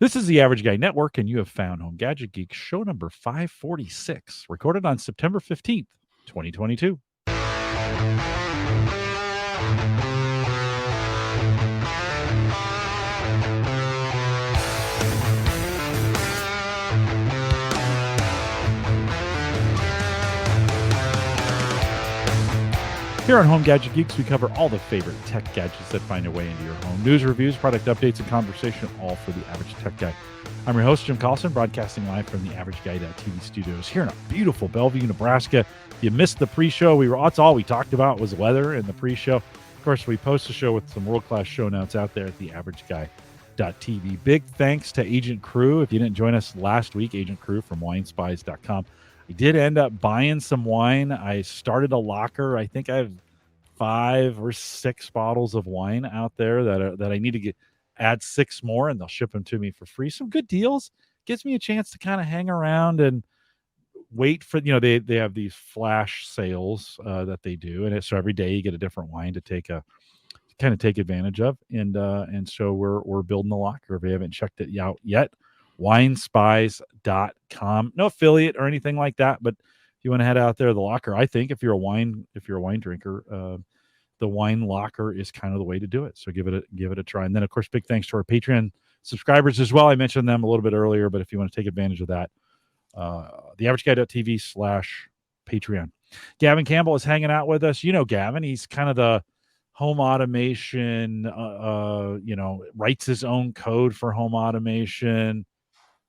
This is the Average Guy Network, and you have found Home Gadget Geeks show number 546, recorded on September 15th, 2022. Here on Home Gadget Geeks, we cover all the favorite tech gadgets that find their way into your home. News, reviews, product updates, and conversation, all for the average tech guy. I'm your host, Jim Collison, broadcasting live from the AverageGuy.tv studios here in a beautiful Bellevue, Nebraska. You missed the pre-show. That's all we talked about was weather in the pre-show. Of course, we post the show with some world-class show notes out there at the AverageGuy.tv. Big thanks to Agent Crew. If you didn't join us last week, Agent Crew from winespies.com. I did end up buying some wine. I started a locker. I think I have 5 or 6 bottles of wine out there that I need to add 6 more, and they'll ship them to me for free. Some good deals. Gives me a chance to kind of hang around and wait for, they have these flash sales that they do, and so every day you get a different wine to take advantage of, and so we're building the locker. If you haven't checked it out yet, winespies.com. No affiliate or anything like that, but if you want to head out there, the locker, I think if you're a wine drinker, the wine locker is kind of the way to do it. So give it a try. And then, of course, big thanks to our Patreon subscribers as well. I mentioned them a little bit earlier, but if you want to take advantage of that, theaverageguy.tv/Patreon. Gavin Campbell is hanging out with us. You know Gavin. He's kind of the home automation, writes his own code for home automation.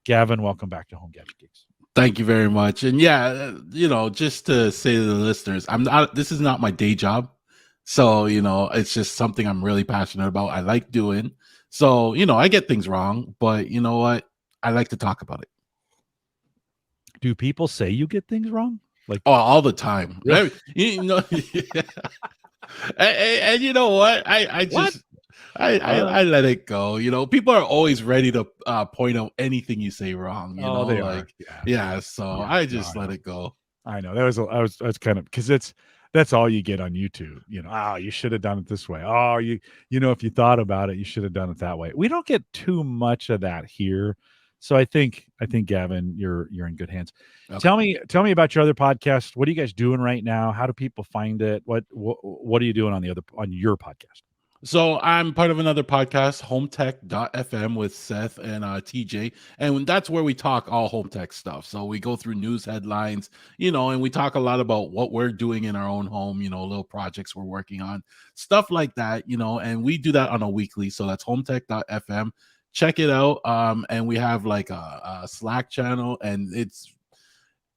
Gavin, welcome back to Home Gadget Geeks. Thank you very much. And yeah, just to say to the listeners, this is not my day job. So, it's just something I'm really passionate about. I like doing. So, I get things wrong, but you know what? I like to talk about it. Do people say you get things wrong? All the time. Really? Yeah. And you know what? I let it go. People are always ready to point out anything you say wrong. They are. So I just let it go. I know I was kind of, because that's all you get on YouTube. You should have done it this way. If you thought about it, you should have done it that way. We don't get too much of that here. So I think Gavin, you're in good hands. Okay. Tell me about your other podcast. What are you guys doing right now? How do people find it? What are you doing on your podcast? So I'm part of another podcast, HomeTech.fm, with Seth and TJ. And that's where we talk all home tech stuff. So we go through news headlines, and we talk a lot about what we're doing in our own home, little projects we're working on, stuff like that, and we do that on a weekly. So that's HomeTech.fm. Check it out. And we have like a Slack channel, and it's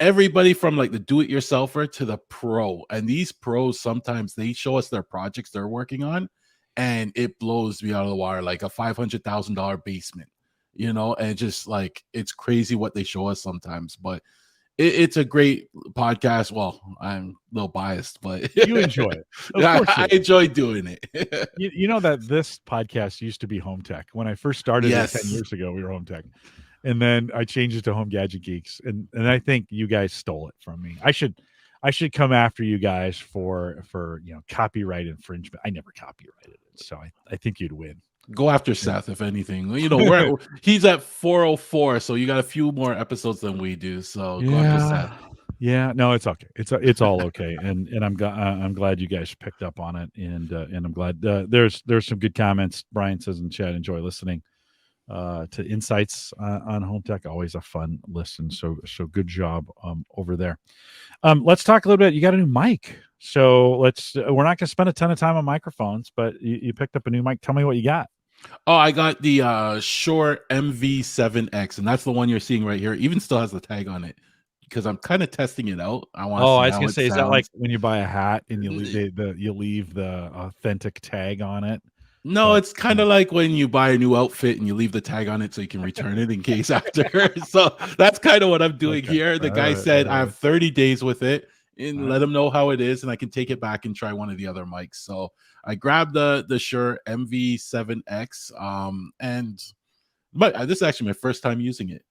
everybody from like the do-it-yourselfer to the pro. And these pros, sometimes they show us their projects they're working on, and it blows me out of the water, like a $500,000 basement, and just like, it's crazy what they show us sometimes, but it's a great podcast. Well, I'm a little biased, but you enjoy it. I enjoy doing it. you know that this podcast used to be Home Tech. When I first started it 10 years ago, we were Home Tech. And then I changed it to Home Gadget Geeks. And I think you guys stole it from me. I should come after you guys for copyright infringement. I never copyrighted it, so I think you'd win. Go after Seth, if anything. He's at 404, so you got a few more episodes than we do. So go after Seth. Yeah, no, it's okay. It's all okay, and I'm glad you guys picked up on it, and I'm glad there's some good comments. Brian says in chat, enjoy listening to insights on home tech. Always a fun listen. So good job over there. Let's talk a little bit. You got a new mic, so we're not going to spend a ton of time on microphones, but you picked up a new mic. Tell me what you got. Oh, I got the Shure MV7X, and that's the one you're seeing right here. Even still has the tag on it, because I'm kind of testing it out. I was going to say, is that like when you buy a hat and you leave the authentic tag on it? No, it's kind of like when you buy a new outfit and you leave the tag on it so you can return it in case after. So that's kind of what I'm doing here. The guy said I have 30 days with it, and let him know how it is, and I can take it back and try one of the other mics. So I grabbed the Shure MV7X, but this is actually my first time using it.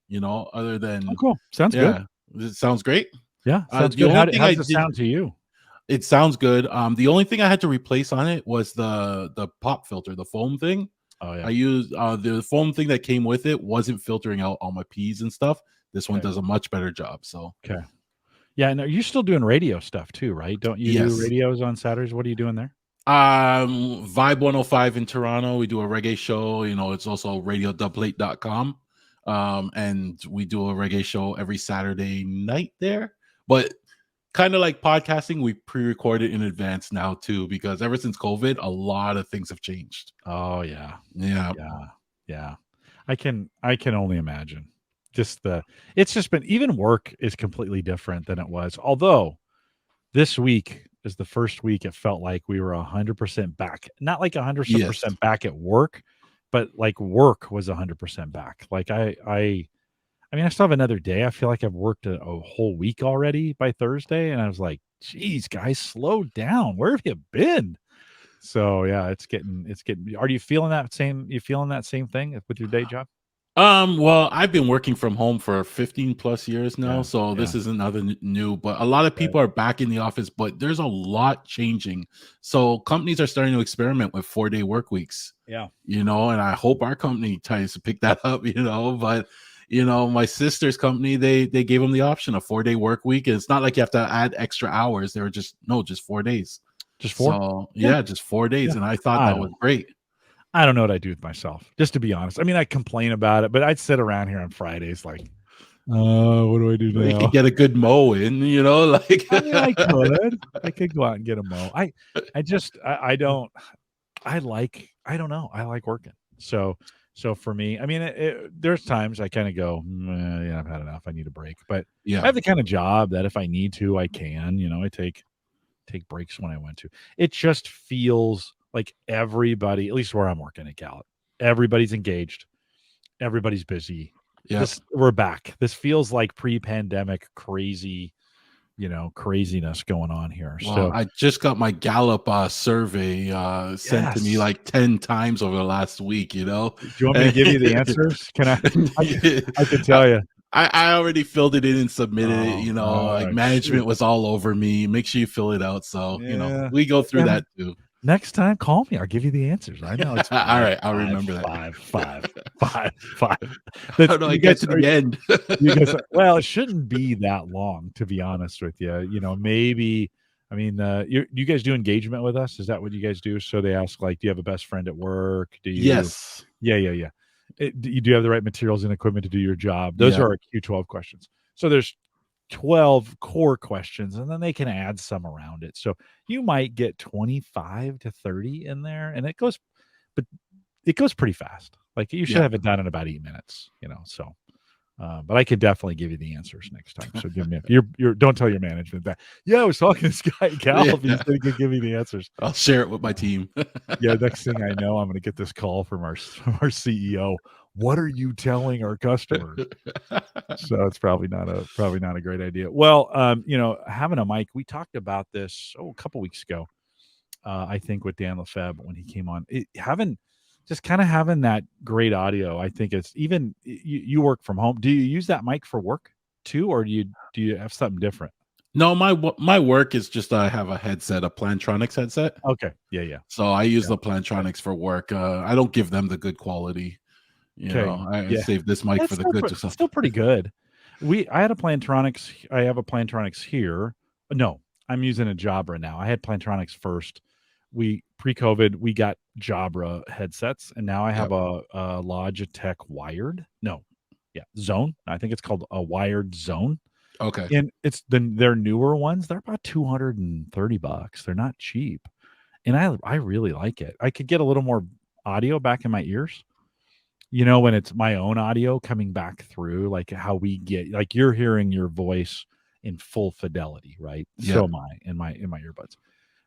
Other than cool, sounds good. It sounds great. Yeah, sounds good. How does it sound to you? It sounds good. The only thing I had to replace on it was the pop filter, the foam thing. Oh I yeah. use the foam thing that came with it wasn't filtering out all my peas and stuff. This one Okay. does a much better job. So Okay. Yeah, and you're still doing radio stuff too, right? Don't you do yes. radios on Saturdays? What are you doing there? Vibe 105 in Toronto. We do a reggae show. It's also radiodublate.com. And we do a reggae show every Saturday night there. But kind of like podcasting, we pre-record it in advance now too, because ever since COVID, a lot of things have changed. Oh yeah. Yeah. Yeah. Yeah. I can only imagine. Just the it's just been even work is completely different than it was. Although this week is the first week it felt like we were 100% back. Not like Yes. 100% back at work, but like work was 100% back. Like I mean, I still have another day. I feel like I've worked a whole week already by Thursday, and I was like, "Geez, guys, slow down. Where have you been?" So yeah, it's getting. Are you feeling that same? You feeling that same thing with your day job? Well, I've been working from home for 15 plus years now, Yeah, so yeah, this isn't nothing new, but a lot of right. people are back in the office, but there's a lot changing. So companies are starting to experiment with 4-day work weeks, Yeah, and I hope our company tries to pick that up, but my sister's company, they gave them the option of 4-day work week. And it's not like you have to add extra hours. They were just no, just 4 days. just 4? So Yeah, yeah, just 4 days. yeah. And I thought I that was don't great. I don't know what I'd do with myself, just to be honest. I mean, I complain about it, but I'd sit around here on Fridays like, what do I do You could now?" get a good mow in, like I mean, I could go out and get a mow. I don't I don't know. I like working. So for me, I mean, there's times I kind of go, yeah, I've had enough. I need a break. But I yeah. have the kind of job that if I need to, I can. I take breaks when I want to. It just feels like everybody, at least where I'm working at Gallup, everybody's engaged, everybody's busy. Yep. This We're back. This feels like pre-pandemic crazy, craziness going on here. Well, So I just got my Gallup survey sent to me yes. like 10 times over the last week, Do you want me to give you the answers? Can I can I, tell you. I already filled it in and submitted it, Oh, like shoot. management was all over me. Make sure you fill it out. So, Yeah. we go through Okay. that too. Next time, call me. I'll give you the answers. I know it's All five, right, I'll five, remember that. five, five, five, five. How That's do I you get guys to are the end? you guys are well, it shouldn't be that long, to be honest with you. Maybe I mean, you guys do engagement with us? Is that what you guys do? So they ask, like, do you have a best friend at work? Do you Yes. Yeah, yeah, yeah. You do have the right materials and equipment to do your job. Those Yeah. are our Q12 questions. So there's 12 core questions, and then they can add some around it. So you might get 25 to 30 in there, and but it goes pretty fast. Like you should Yeah. have it done in about 8 minutes. So but I could definitely give you the answers next time. So give me you're don't tell your management that. Yeah, I was talking to this guy Cal. He Yeah. said he could give me the answers. I'll share it with my Uh, team. yeah, next thing I know, I'm going to get this call from our CEO. What are you telling our customers? So it's probably not a great idea. Well, having a mic, we talked about this a couple weeks ago. I think with Dan Lefebvre when he came on, having just kind of having that great audio. I think it's even you work from home. Do you use that mic for work too, or do you have something different? No, my work is just I have a headset, a Plantronics headset. Okay, yeah, yeah, So I use yeah. the Okay, Plantronics for work. I don't give them the good quality. okay, I yeah. save this mic That's for the good stuff. still pretty good. I have a Plantronics here. No, I'm using a Jabra now. I had Plantronics first. We pre-COVID we got Jabra headsets, and now I have Yep. a Logitech wired. No, yeah, Zone. I think it's called a wired Zone, Okay. and their newer ones. They're about $230. They're not cheap, and I really like it. I could get a little more audio back in my ears, when it's my own audio coming back through, like how we get, like you're hearing your voice in full fidelity, right? So Yep. am I in my earbuds.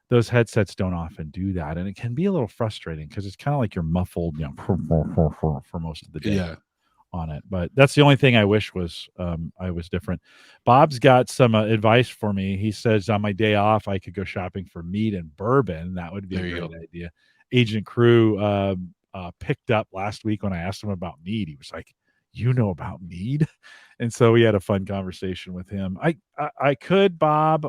Those headsets don't often do that, and it can be a little frustrating because it's kind of like you're muffled, for most of the day Yeah. on it. But that's the only thing I was different. Bob's got some advice for me. He says on my day off I could go shopping for meat and bourbon. That would be a There you great go. idea. Agent Crew picked up last week when I asked him about mead. He was like, "You know about mead?" And so we had a fun conversation with him. I could, Bob.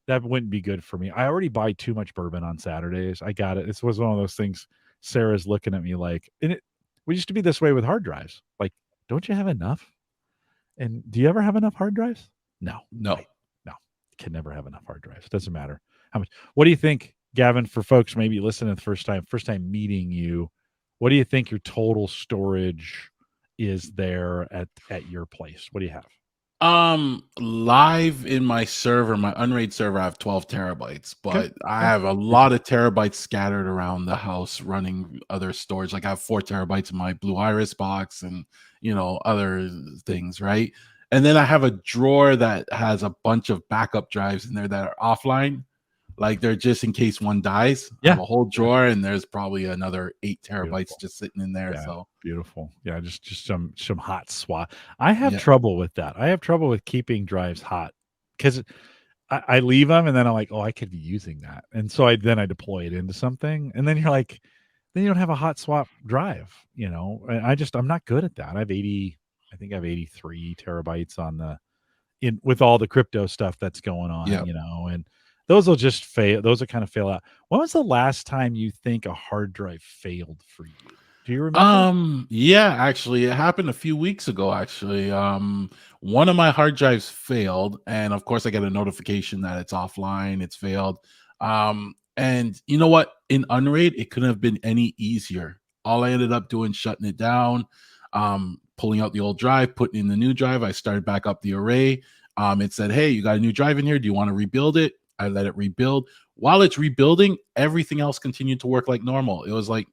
That wouldn't be good for me. I already buy too much bourbon on Saturdays. I got it. This was one of those things. Sarah's looking at me like, and we used to be this way with hard drives. Like, don't you have enough? And do you ever have enough hard drives? No, No. right? No, can never have enough hard drives. Doesn't matter how much. What do you think, Gavin? For folks maybe listening the first time meeting you, what do you think your total storage is there at your place? What do you have? Live in my server, my Unraid server, I have 12 terabytes, Okay, but I okay, have a decent. lot of terabytes scattered around the house running other storage. Like I have 4 terabytes in my Blue Iris box and, other things, right? And then I have a drawer that has a bunch of backup drives in there that are offline. Like they're just in case one dies. I have Yeah, a whole yeah, drawer and there's probably another 8 terabytes beautiful. just sitting in there. Yeah, So beautiful. Yeah, just some hot swap. I have yeah. trouble with that. I have trouble with keeping drives hot because I leave them and then I'm like, oh, I could be using that, and so I deploy it into something, and then you're like, then you don't have a hot swap drive, And I'm not good at that. I have 80, I think I have 83 terabytes on the in with all the crypto stuff that's going on, Yeah. and those will just fail. Those will kind of fail out. When was the last time you think a hard drive failed for you? Do you remember? Yeah, actually, it happened a few weeks ago, actually. One of my hard drives failed, and of course, I get a notification that it's offline, it's failed. And you know what? In Unraid, it couldn't have been any easier. All I ended up doing, shutting it down, pulling out the old drive, putting in the new drive. I started back up the array. It said, "Hey, you got a new drive in here. Do you want to rebuild it?" I let it rebuild. While it's rebuilding, everything else continued to work like normal. It was like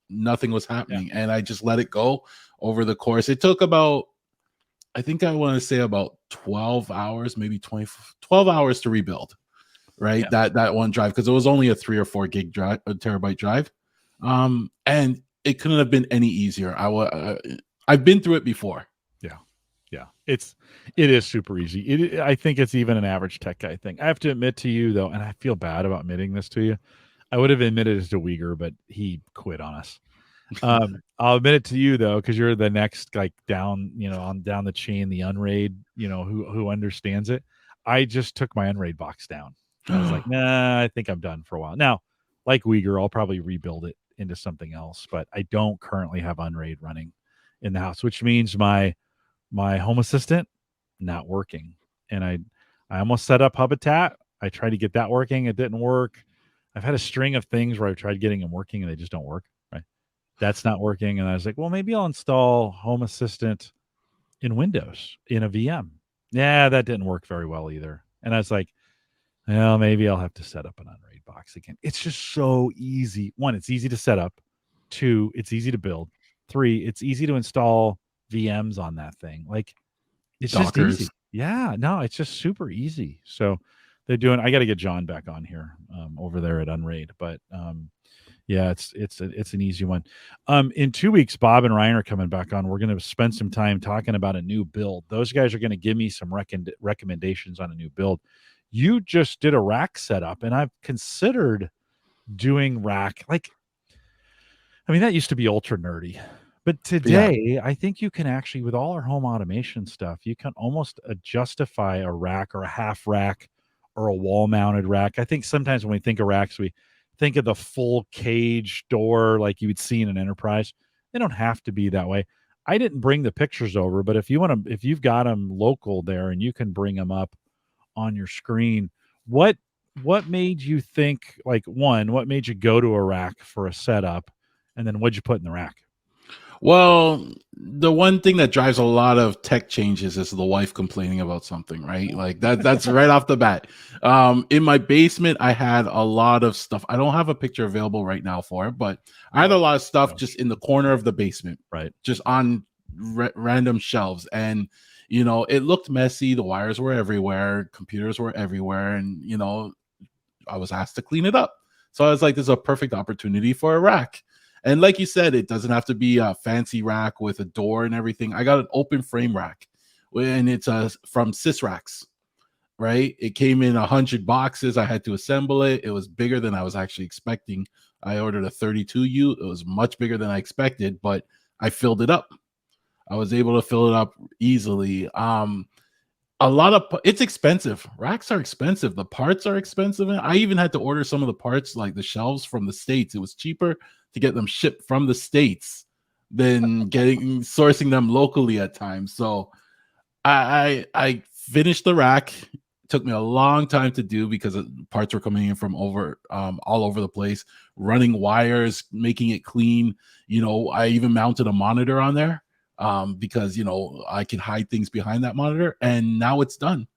nothing was Yeah. happening, and I just let it go over the course. It took about, I think I want to say about 12 hours, maybe 20, 12 hours to rebuild, right? Yeah. That one drive, because it was only a 3 or 4 gig drive, a terabyte drive. And it couldn't have been any easier. I've been through it before. Yeah. Yeah. It is super easy. I think it's even an average tech guy thing. I have to admit to you though, and I feel bad about admitting this to you. I would have admitted it to Uyghur, but he quit on us. I'll admit it to you though, because you're the next like down, on down the chain, the Unraid, who understands it. I just took my Unraid box down. I was like, nah, I think I'm done for a while. Now, like Uyghur, I'll probably rebuild it into something else, but I don't currently have Unraid running in the house, which means my Home Assistant not working. And I almost set up Hubitat. I tried to get that working. It didn't work. I've had a string of things where I've tried getting them working and they just don't work. Right. That's not working. And I was like, well, maybe I'll install Home Assistant in Windows in a VM. Yeah, that didn't work very well either. And I was like, well, maybe I'll have to set up an Unraid box again. It's just so easy. One, it's easy to set up. Two, it's easy to build. Three, it's easy to install VMs on that thing. Like it's just Dockers. easy. Yeah, no, it's just super easy. So they're doing. I got to get John back on here over there at Unraid, but yeah, it's an easy one. In 2 weeks, Bob and Ryan are coming back on. We're going to spend some time talking about a new build. Those guys are going to give me some recommendations on a new build. You just did a rack setup, and I've considered doing rack. Like, I mean, that used to be ultra nerdy. But Yeah. today, I think you can actually, with all our home automation stuff, you can almost justify a rack or a half rack or a wall mounted rack. I think sometimes when we think of racks, we think of the full cage door like you would see in an enterprise. They don't have to be that way. I didn't bring the pictures over, but if you want to, if you've got them local there and you can bring them up on your screen, what what made you think, like, one, what made you go to a rack for a setup, and then what'd you put in the rack? Well, the one thing that drives a lot of tech changes is the wife complaining about something, right? Like that's right off the bat. In my basement, I had a lot of stuff. I don't have a picture available right now for it, but I had a Oh lot of stuff gosh. just in the corner of the basement, Right. just on random shelves. And it looked messy. The wires were everywhere, computers were everywhere, and I was asked to clean it up. So I was like, this is a perfect opportunity for a rack. And like you said, it doesn't have to be a fancy rack with a door and everything. I got an open frame rack, and it's from Sysracks, right? It came in 100 boxes. I had to assemble it. It was bigger than I was actually expecting. I ordered a 32U. It was much bigger than I expected, but I filled it up. I was able to fill it up easily. A lot of it's expensive. Racks are expensive. The parts are expensive. And I even had to order some of the parts, like the shelves from the States. It was cheaper to get them shipped from the States than getting sourcing them locally at times. So I finished the rack. It took me a long time to do because parts were coming in from all over the place, running wires, making it clean. I even mounted a monitor on there because I can hide things behind that monitor, and now it's done.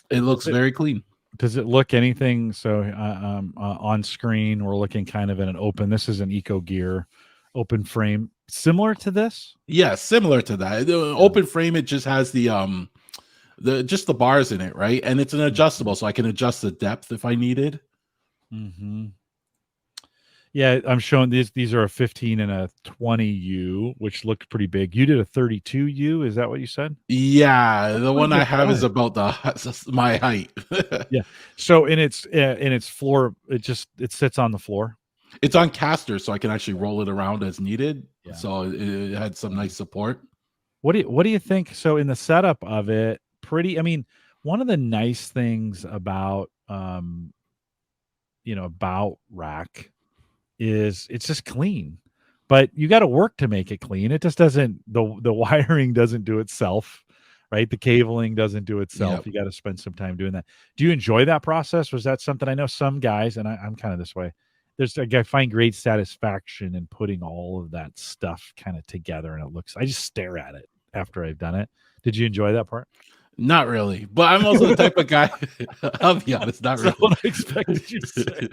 It looks very clean. Does it look anything? So on screen, we're looking kind of in an open. This is an Eco Gear open frame, similar to this. Yeah, similar to that. The open frame, it just has the bars in it, right? And it's an adjustable, so I can adjust the depth if I needed. Mm-hmm. Yeah, I'm showing these are a 15 and a 20U, which looked pretty big. You did a 32U, is that what you said? Yeah, the one I have is about my height. Yeah. So in its floor, it sits on the floor. It's on casters, so I can actually roll it around as needed. Yeah. So it had some nice support. What do you think? So in the setup of it, I mean, one of the nice things about about rack is it's just clean, but you got to work to make it clean. It just doesn't, the wiring doesn't do itself, right? The cabling doesn't do itself. Yep. You got to spend some time doing that. Do you enjoy that process? Was that something? I know some guys, and I'm kind of this way. I find great satisfaction in putting all of that stuff kind of together, and I just stare at it after I've done it. Did you enjoy that part? Not really, but I'm also the type of guy. I'll be honest, not really. What I expected you to say.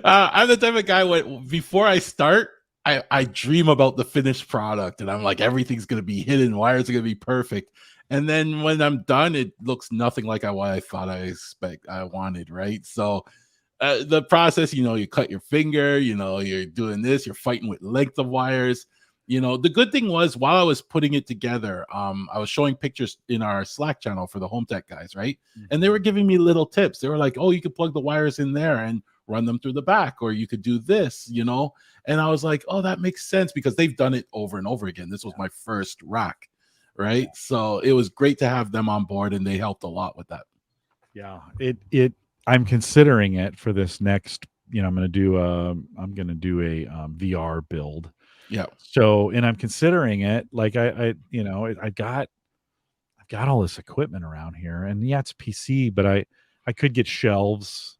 I'm the type of guy before I start, I dream about the finished product, and I'm like, everything's gonna be hidden, wires are gonna be perfect, and then when I'm done, it looks nothing like what I thought I wanted, right? So the process, you cut your finger, you're doing this, you're fighting with length of wires. The good thing was, while I was putting it together, I was showing pictures in our Slack channel for the Home Tech guys, right? And they were giving me little tips. They were like, oh, you could plug the wires in there and run them through the back, or you could do this, and I was like, oh, that makes sense, because they've done it over and over again. This was my first rack, right? So it was great to have them on board, and they helped a lot with that. Yeah, I'm considering it for this next, I'm going to do a VR build. Yeah. So, and I'm considering it, like I've got all this equipment around here, and yeah, it's PC, but I could get shelves,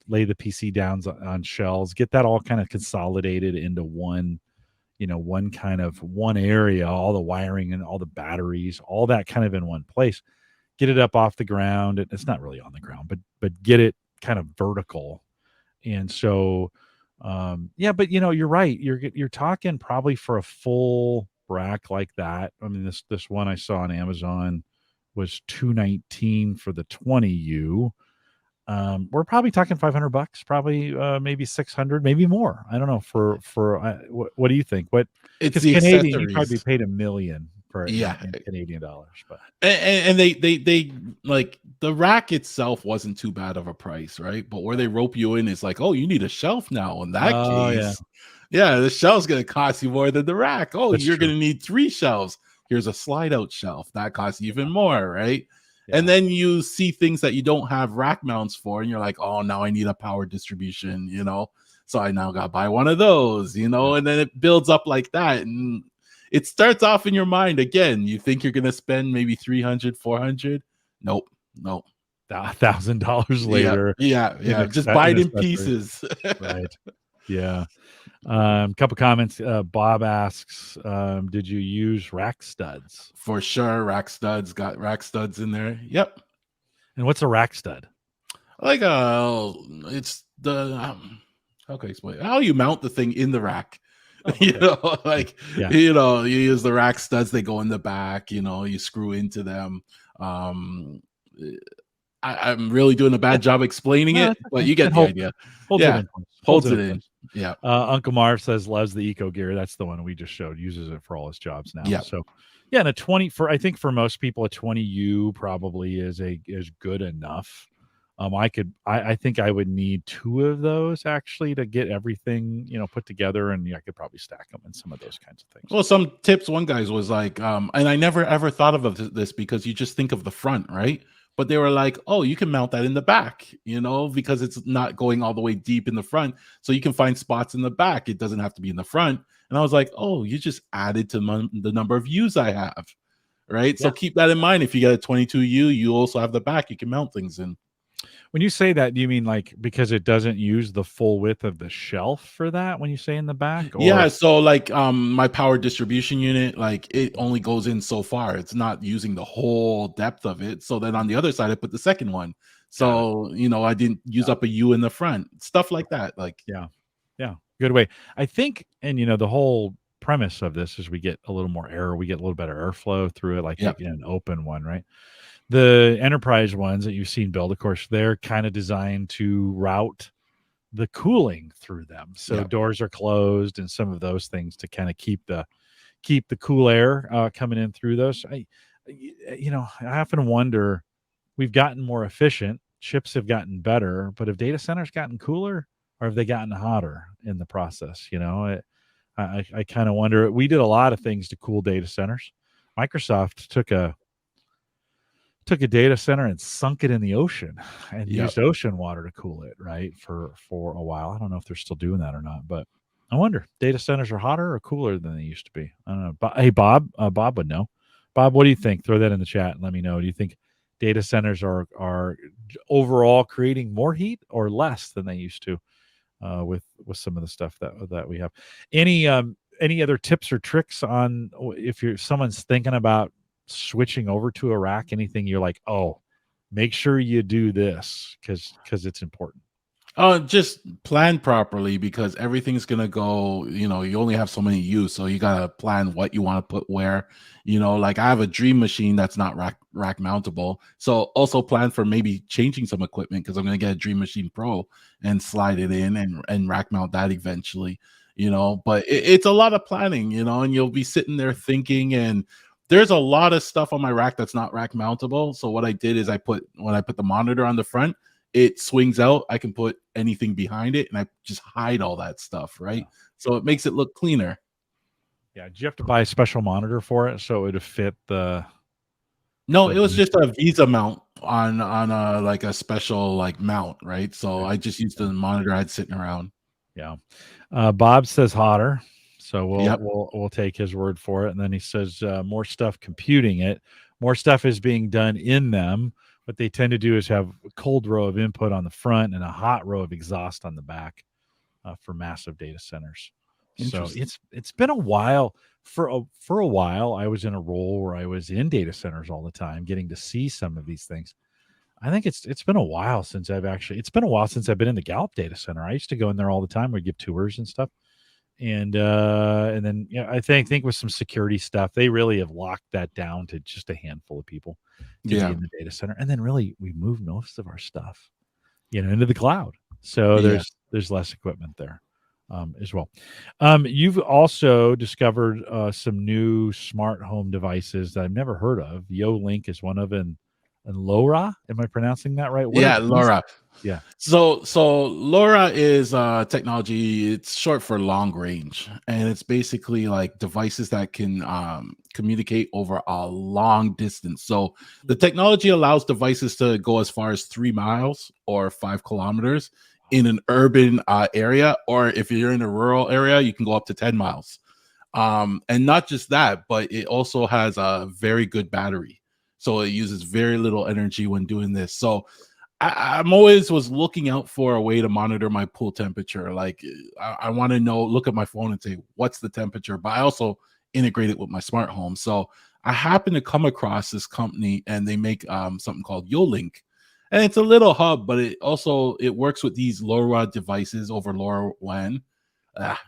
lay the PC down on shelves, get that all kind of consolidated into one area, all the wiring and all the batteries, all that kind of in one place, get it up off the ground. It's not really on the ground, but get it kind of vertical. And so, but you're right. You're talking probably for a full rack like that. I mean, this one I saw on Amazon was $219 for the 20U. We're probably talking $500, probably maybe 600, maybe more. I don't know. What do you think? It's the the Canadian, you accessories. probably paid $1 million for it, Yeah, in Canadian dollars, but and they like, the rack itself wasn't too bad of a price, right? But where they rope you in is like, oh, you need a shelf now. In that case, yeah, the shelf's gonna cost you more than the rack. Oh, That's you're true. gonna need 3 shelves. Here's a slide out shelf that costs even more, right? Yeah. And then you see things that you don't have rack mounts for, and you're like, oh, now I need a power distribution, so I now got to buy one of those, and then it builds up like that. And it starts off in your mind again. You think you're going to spend maybe 300, 400. Nope. $1,000 later. Yeah. Just buy it in pieces. Right. Yeah. Couple comments. Bob asks, did you use rack studs? For sure. Rack studs, got rack studs in there. Yep. And what's a rack stud? Like, it's the, how can I explain? How you mount the thing in the rack. Okay. You use the rack studs, they go in the back, you screw into them. I'm really doing a bad job explaining it, but you get the idea. Holds it in. Yeah. Uncle Marv says loves the Eco Gear. That's the one we just showed. Uses it for all his jobs now. Yeah. So yeah, and I think for most people, a 20U probably is good enough. I think I would need 2 of those actually to get everything, put together, and I could probably stack them in some of those kinds of things. Well, some tips one guy's was like, and I never ever thought of this because you just think of the front, right? But they were like, oh, you can mount that in the back, because it's not going all the way deep in the front. So you can find spots in the back. It doesn't have to be in the front. And I was like, oh, you just added to the number of U's I have, right? So Yeah. keep that in mind. If you get a 22U, you also have the back you can mount things in. When you say that, do you mean like because it doesn't use the full width of the shelf for that when you say in the back? Yeah, Or so like my power distribution unit, like it only goes in so far. It's not using the whole depth of it. So then on the other side, I put the second one. got it. So, I didn't use Yeah. up a U in the front. Stuff like that. Like, Yeah. Yeah. Good way. I think, and the whole premise of this is we get a little more air, we get a little better airflow through it, like yeah, in an open one, right? The enterprise ones that you've seen build, of course, they're kind of designed to route the cooling through them. So yeah. doors are closed and some of those things to kind of keep the cool air coming in through those. I often wonder, we've gotten more efficient, chips have gotten better, but have data centers gotten cooler or have they gotten hotter in the process? I kind of wonder. We did a lot of things to cool data centers. Microsoft took a data center and sunk it in the ocean and Yep. used ocean water to cool it, right? For a while. I don't know if they're still doing that or not, but I wonder, data centers are hotter or cooler than they used to be. I don't know. But hey, Bob would know. Bob, what do you think? Throw that in the chat and let me know. Do you think data centers are overall creating more heat or less than they used to with some of the stuff that we have? Any other tips or tricks on if someone's thinking about switching over to a rack? Anything you're like, oh, make sure you do this because it's important. Just plan properly because everything's gonna go, you only have so many use, so you gotta plan what you want to put where. Like I have a dream machine that's not rack mountable. So also plan for maybe changing some equipment because I'm gonna get a Dream Machine Pro and slide it in and rack mount that eventually, but it's a lot of planning, and you'll be sitting there thinking, and there's a lot of stuff on my rack that's not rack mountable. So what I did is when I put the monitor on the front, it swings out. I can put anything behind it and I just hide all that stuff, right? So it makes it look cleaner. Yeah. Did you have to buy a special monitor for it so it would fit No, the it was just a Visa mount on like a special like mount, right? So I just used the monitor I had sitting around. Yeah. Bob says hotter, so we'll Yep. we'll we'll take his word for it. And then he says more stuff computing it, more stuff is being done in them. What they tend to do is have a cold row of input on the front and a hot row of exhaust on the back for massive data centers. So Interesting. it's been a while. For a while, I was in a role where I was in data centers all the time, getting to see some of these things. I think it's been a while since it's been a while since I've been in the Gallup data center. I used to go in there all the time. We give tours and stuff. And then I think with some security stuff, they really have locked that down to just a handful of people to be Yeah. in the data center. And then really we moved most of our stuff, into the cloud. So Yeah. there's less equipment there as well. You've also discovered some new smart home devices that I've never heard of. YoLink is one of them, and LoRa. Am I pronouncing that right? What are Yeah, these? Laura. Yeah. So LoRa is technology. It's short for long range, and it's basically like devices that can communicate over a long distance. So the technology allows devices to go as far as 3 miles or 5 kilometers in an urban area, or if you're in a rural area, you can go up to 10 miles. And not just that, but it also has a very good battery, so it uses very little energy when doing this. So I'm always was looking out for a way to monitor my pool temperature. Like I want to know, look at my phone and say, what's the temperature? But I also integrate it with my smart home. So I happened to come across this company and they make something called YoLink. And it's a little hub, but it works with these LoRa devices over LoRaWAN. Ah,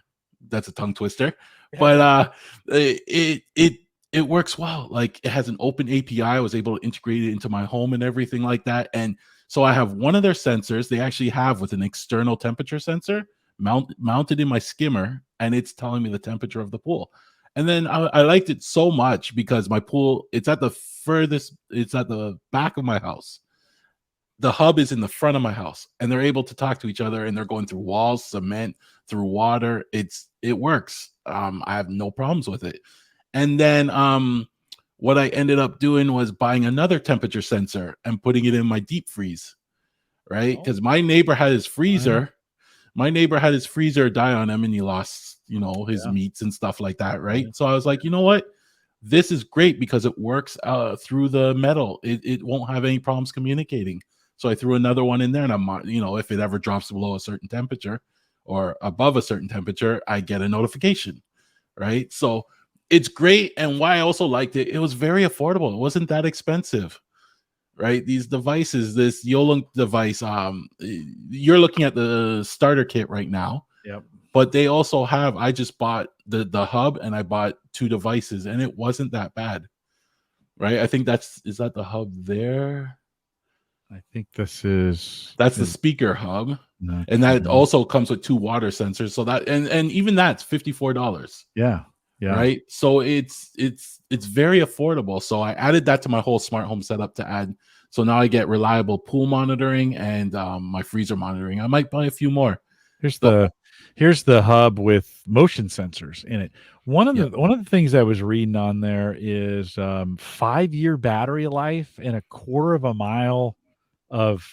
that's a tongue twister. But it works well. Like it has an open API. I was able to integrate it into my home and everything like that. And so I have one of their sensors they actually have with an external temperature sensor mounted in my skimmer, and it's telling me the temperature of the pool. And then I liked it so much because my pool, it's at the back of my house. the hub is in the front of my house, and they're able to talk to each other, and they're going through walls, cement, through water. It works. I have no problems with it. And then what I ended up doing was buying another temperature sensor and putting it in my deep freeze, right? Because my neighbor had his freezer. My neighbor had his freezer die on him, and he lost, his meats and stuff like that, right? So I was like, you know what? This is great because it works through the metal. It won't have any problems communicating. So I threw another one in there, and if it ever drops below a certain temperature or above a certain temperature, I get a notification, right? So it's great. And why I also liked it, it was very affordable. It wasn't that expensive, right? These devices, this YoLink device, you're looking at the starter kit right now. Yep. But they also have, I just bought the hub, and I bought 2 devices, and it wasn't that bad, right? I think is that the hub there? I think that's the speaker hub. No, and that also comes with 2 water sensors. So that, and even that's $54. Yeah. Right. So it's very affordable. So I added that to my whole smart home setup to add. So now I get reliable pool monitoring and my freezer monitoring. I might buy a few more. Here's the hub with motion sensors in it. One of the things I was reading on there is 5-year battery life and 1/4 of a mile of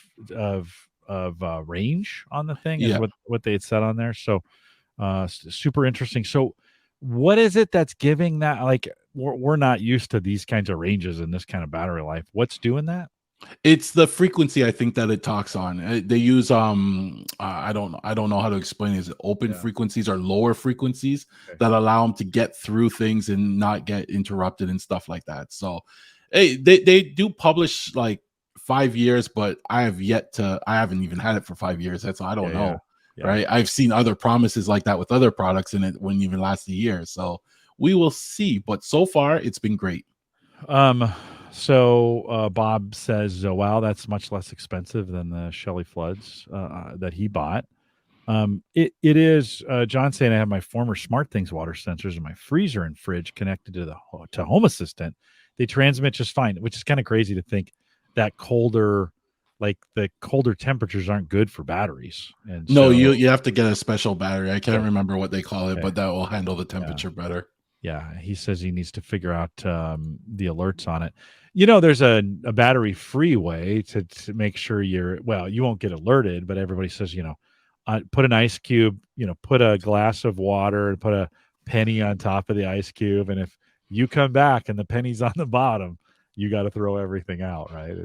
range on the thing is what they had said on there. So super interesting. So what is it that's giving that? Like we're not used to these kinds of ranges and this kind of battery life. What's doing that? It's the frequency, I think, that it talks on. They use I don't know how to explain it. Is it open frequencies or lower frequencies that allow them to get through things and not get interrupted and stuff like that. So hey, they do publish like 5 years, but I haven't even had it for 5 years. That's I don't know. Yeah. Right. I've seen other promises like that with other products, and it wouldn't even last a year. So we will see. But so far it's been great. So Bob says, wow, that's much less expensive than the Shelly Floods that he bought. It is John saying I have my former SmartThings water sensors in my freezer and fridge connected to Home Assistant. They transmit just fine, which is kind of crazy to think that the colder temperatures aren't good for batteries. And no, you have to get a special battery. I can't remember what they call it, but that will handle the temperature better. Yeah, he says he needs to figure out the alerts on it. There's a battery-free way to make sure you won't get alerted, but everybody says, put an ice cube, put a glass of water and put a penny on top of the ice cube. And if you come back and the penny's on the bottom, you got to throw everything out, right?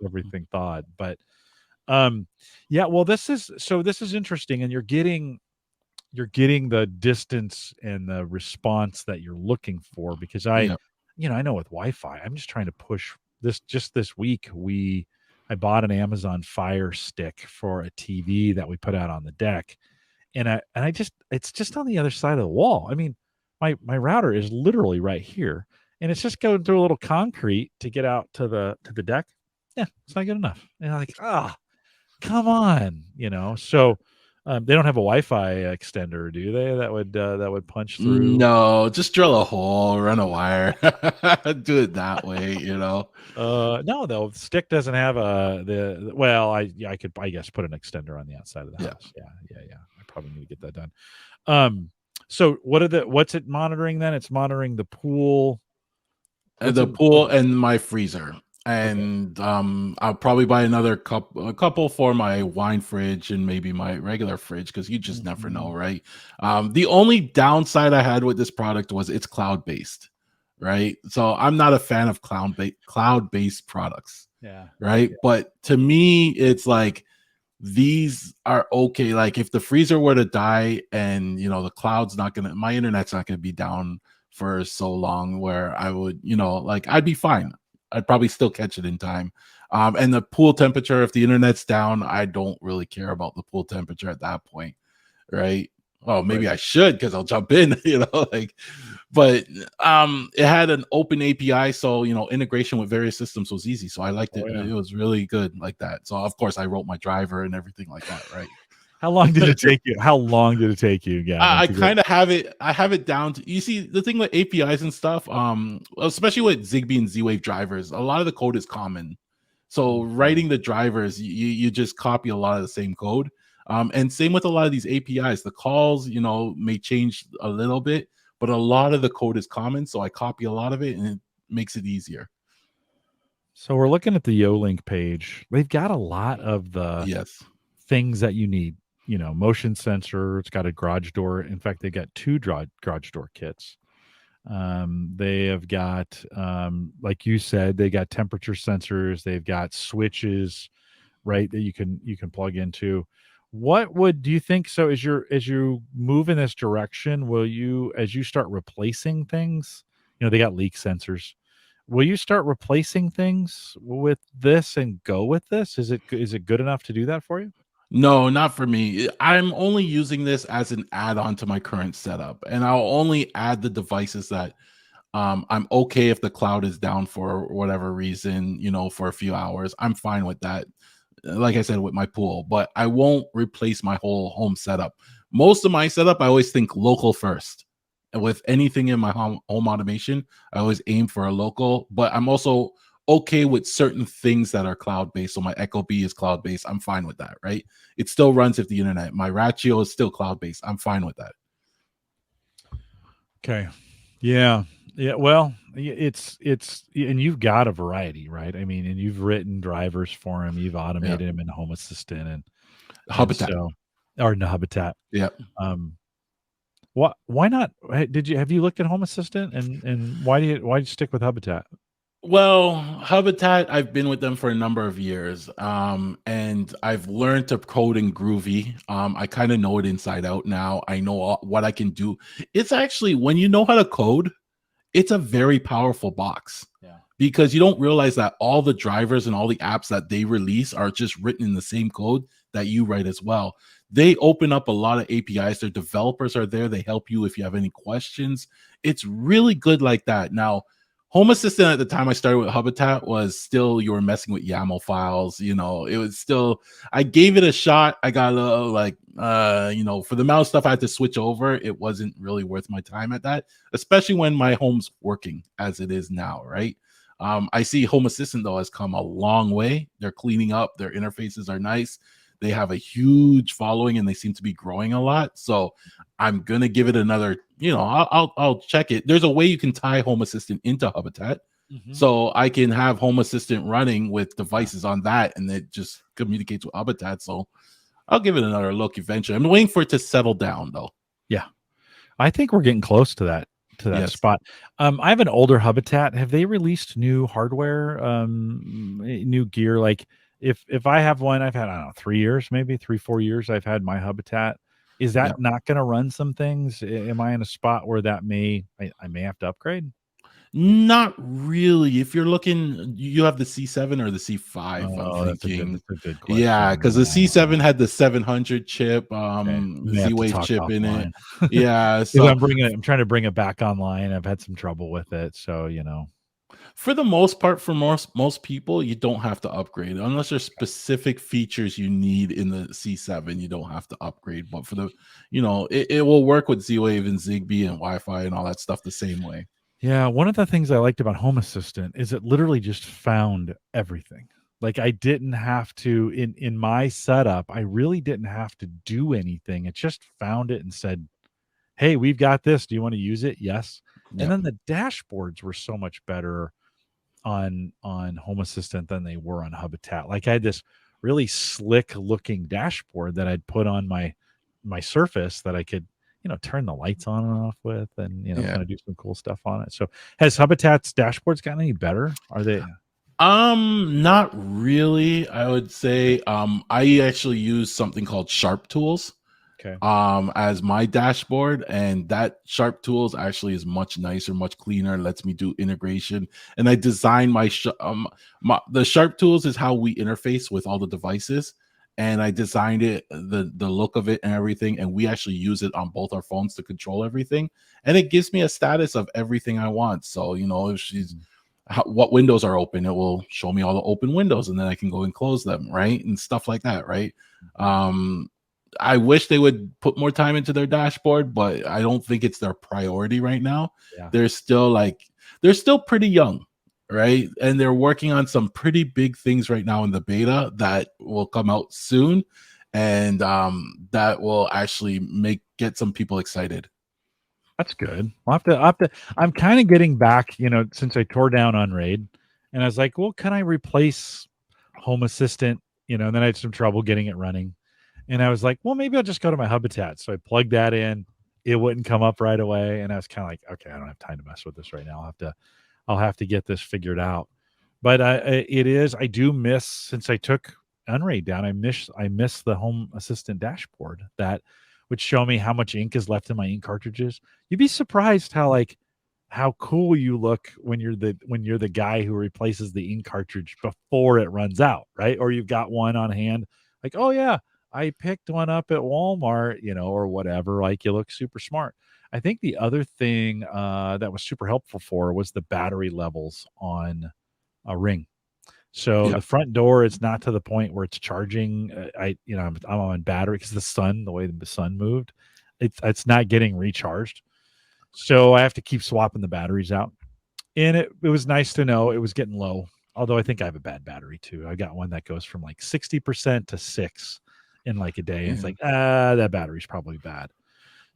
Everything thawed. But this is interesting, and you're getting the distance and the response that you're looking for, because I know with Wi-Fi, I'm just trying to push this. Just this week, I bought an Amazon Fire Stick for a TV that we put out on the deck, and it's just on the other side of the wall. I mean, my router is literally right here, and it's just going through a little concrete to get out to the deck. Yeah, it's not good enough. And I'm like, come on, So they don't have a Wi-Fi extender, do they? That would punch through. No, just drill a hole, run a wire, do it that way. No, the stick doesn't have I could, I guess, put an extender on the outside of the house. Yeah. I probably need to get that done. So what's it monitoring then? It's monitoring the pool. The pool and my freezer. And I'll probably buy a couple for my wine fridge and maybe my regular fridge, because you just never know, right? The only downside I had with this product was it's cloud-based, right? So I'm not a fan of cloud-based products. Yeah. Right. Yeah. But to me, it's like these are okay. Like if the freezer were to die and the cloud's my internet's not gonna be down for so long, where I would, I'd be fine. I'd probably still catch it in time. And the pool temperature, if the internet's down, I don't really care about the pool temperature at that point, right? Well, maybe I should, because I'll jump in, but it had an open API, so integration with various systems was easy. So I liked it. It was really good like that. So of course I wrote my driver and everything like that, right? How long did it take you? Gavin? I kind of have it. I have it down to, you see, the thing with APIs and stuff, especially with Zigbee and Z-Wave drivers, a lot of the code is common, So writing the drivers, you just copy a lot of the same code. And same with a lot of these APIs. The calls, may change a little bit, but a lot of the code is common. So I copy a lot of it, and it makes it easier. So we're looking at the YoLink page. They've got a lot of the Yes. things that you need. Motion sensor. It's got a garage door. In fact, they got two garage door kits. They have got, like you said, they got temperature sensors. They've got switches, right, that you can plug into. What do you think? So as you move in this direction, will you, as you start replacing things, they got leak sensors. Will you start replacing things with this and go with this? Is it good enough to do that for you? No, not for me. I'm only using this as an add-on to my current setup, and I'll only add the devices that I'm okay if the cloud is down for whatever reason, for a few hours. I'm fine with that. Like I said, with my pool, but I won't replace my whole home setup. Most of my setup, I always think local first. And with anything in my home automation, I always aim for a local, but I'm also okay with certain things that are cloud based. So my Echo B is cloud based. I'm fine with that, right? It still runs if the internet. My Ratio is still cloud based. I'm fine with that. Okay. Yeah. Yeah. Well, and you've got a variety, right? I mean, and you've written drivers for him, you've Yeah. automated him in Home Assistant and Hubitat. so, or in the Habitat. Yeah. Why not? Have you looked at Home Assistant and why do you stick with Habitat? Well, Hubitat, I've been with them for a number of years, and I've learned to code in Groovy. I kind of know it inside out now. I know what I can do. It's actually, when you know how to code, it's a very powerful box. Yeah. Because you don't realize that all the drivers and all the apps that they release are just written in the same code that you write as well. They open up a lot of APIs. Their developers are there. They help you if you have any questions. It's really good like that. Now, Home Assistant at the time I started with Hubitat was still, you were messing with YAML files. It was still, I gave it a shot. I got a little for the amount of stuff I had to switch over, it wasn't really worth my time at that, especially when my home's working as it is now, right? I see Home Assistant, though, has come a long way. They're cleaning up. Their interfaces are nice. They have a huge following, and they seem to be growing a lot. So I'm gonna give it another. I'll check it. There's a way you can tie Home Assistant into Hubitat, so I can have Home Assistant running with devices on that, and it just communicates with Hubitat. So I'll give it another look eventually. I'm waiting for it to settle down, though. Yeah. I think we're getting close to that Yes. spot. I have an older Habitat. Have they released new hardware, new gear? Like if I have one, I've had, I don't know, 3 years, maybe 3, 4 years I've had my Habitat. Is Yeah. that not going to run some things? Am I in a spot where I may have to upgrade? Not really. If you're looking, you have the C7 or the C5, I'm Oh, that's thinking. a good Yeah, question. because the C7 had the 700 chip, Okay. We may have to Z-Wave talk chip in it. offline. Yeah, 'Cause so I'm trying to bring it back online. I've had some trouble with it, so, for the most part, for most people, you don't have to upgrade unless there's specific features you need in the C7. You don't have to upgrade, but for it will work with Z-Wave and Zigbee and Wi-Fi and all that stuff the same way. Yeah, one of the things I liked about Home Assistant is it literally just found everything. Like I didn't have to in my setup, I really didn't have to do anything. It just found it and said, "Hey, we've got this. Do you want to use it?" Yes. And Yeah, then the dashboards were so much better on Home Assistant than they were on Hubitat. Like I had this really slick looking dashboard that I'd put on my Surface that I could, turn the lights on and off with and, yeah. kind of do some cool stuff on it. So has Hubitat's dashboards gotten any better? Are they Not really. I would say I actually use something called Sharp Tools okay? as my dashboard, and that Sharp Tools actually is much nicer, much cleaner, lets me do integration. And I designed the Sharp Tools is how we interface with all the devices, and I designed it, the look of it and everything, and we actually use it on both our phones to control everything, and it gives me a status of everything I want. So if she's what windows are open, it will show me all the open windows, and then I can go and close them, right, and stuff like that, right? I wish they would put more time into their dashboard, but I don't think it's their priority right now. Yeah. They're still pretty young. right? And they're working on some pretty big things right now in the beta that will come out soon, and that will actually get some people excited. That's good. I'll have to. I'm kind of getting back, since I tore down Unraid, and I was like, well, can I replace Home Assistant? And then I had some trouble getting it running, and I was like, well, maybe I'll just go to my Hubitat. So I plugged that in. It wouldn't come up right away, and I was kind of like, okay, I don't have time to mess with this right now. I'll have to get this figured out. But I do miss, since I took Unraid down, I miss the Home Assistant dashboard that would show me how much ink is left in my ink cartridges. You'd be surprised how cool you look when you're the guy who replaces the ink cartridge before it runs out, right? Or you've got one on hand, like, oh yeah, I picked one up at Walmart, or whatever. Like, you look super smart. I think the other thing that was super helpful was the battery levels on a Ring. So Yeah. the front door is not to the point where it's charging. I'm on battery because the way the sun moved, it's not getting recharged. So I have to keep swapping the batteries out. And it was nice to know it was getting low. Although I think I have a bad battery too. I got one that goes from like 60% to 6 in like a day. And it's Yeah. like, that battery's probably bad.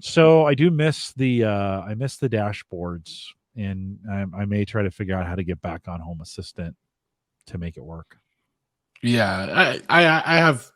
So I do miss the dashboards, and I may try to figure out how to get back on Home Assistant to make it work. Yeah, I have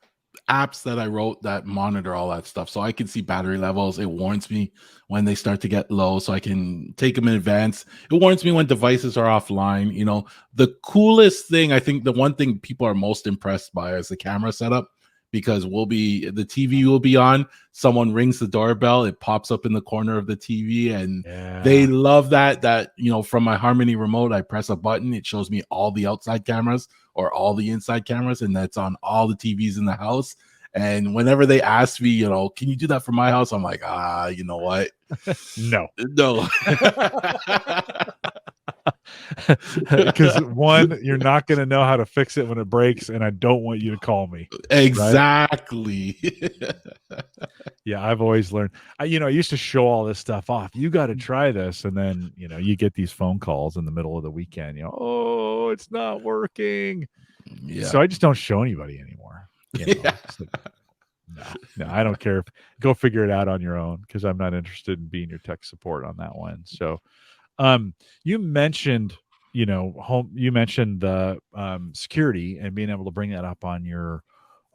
apps that I wrote that monitor all that stuff, so I can see battery levels. It warns me when they start to get low, so I can take them in advance. It warns me when devices are offline. The coolest thing, I think, the one thing people are most impressed by is the camera setup, because the TV will be on. Someone rings the doorbell, it pops up in the corner of the TV, and they Yeah. love that. From my Harmony remote, I press a button, it shows me all the outside cameras or all the inside cameras, and that's on all the TVs in the house. And whenever they ask me, can you do that for my house? I'm like, you know what? No. No. Because one, you're not going to know how to fix it when it breaks, and I don't want you to call me. Exactly. Yeah, I've always learned. I used to show all this stuff off. You got to try this, and then you get these phone calls in the middle of the weekend. Oh, it's not working. Yeah. So I just don't show anybody anymore. Yeah. No, I don't care. Go figure it out on your own, because I'm not interested in being your tech support on that one. So, you mentioned, you mentioned the security and being able to bring that up on your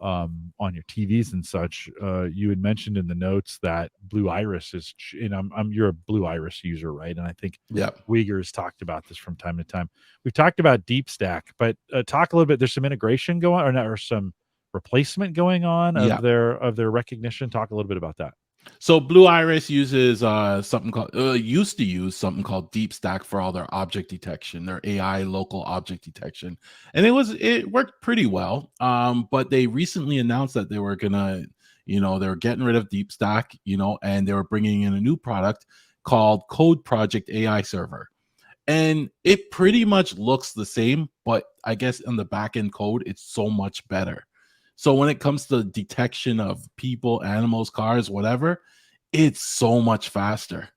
TVs and such. You had mentioned in the notes that Blue Iris is, you're a Blue Iris user, right? And I think Yeah. Uyghur's talked about this from time to time. We've talked about Deep Stack, but talk a little bit. There's some integration going, or some replacement going on Yeah. of their recognition. Talk a little bit about that. So Blue Iris uses something called used to use something called Deep Stack for all their object detection, their AI local object detection, and it worked pretty well. But they recently announced that they were they were getting rid of Deep Stack, and they were bringing in a new product called Code Project AI Server, and it pretty much looks the same, but I guess on the back end code, it's so much better. So when it comes to detection of people, animals, cars, whatever, it's so much faster,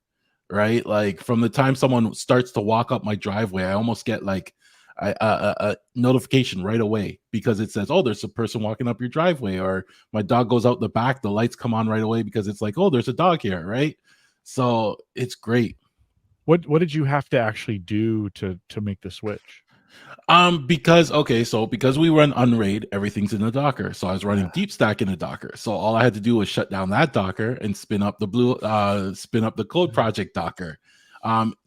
right? Like, from the time someone starts to walk up my driveway, I almost get like a notification right away, because it says, "Oh, there's a person walking up your driveway," or my dog goes out the back, the lights come on right away, because it's like, "Oh, there's a dog here," right? So it's great. What did you have to actually do to make the switch? Because we run Unraid, everything's in a Docker. So I was running Deep Stack in a Docker. So all I had to do was shut down that Docker and spin up the Code Project Docker.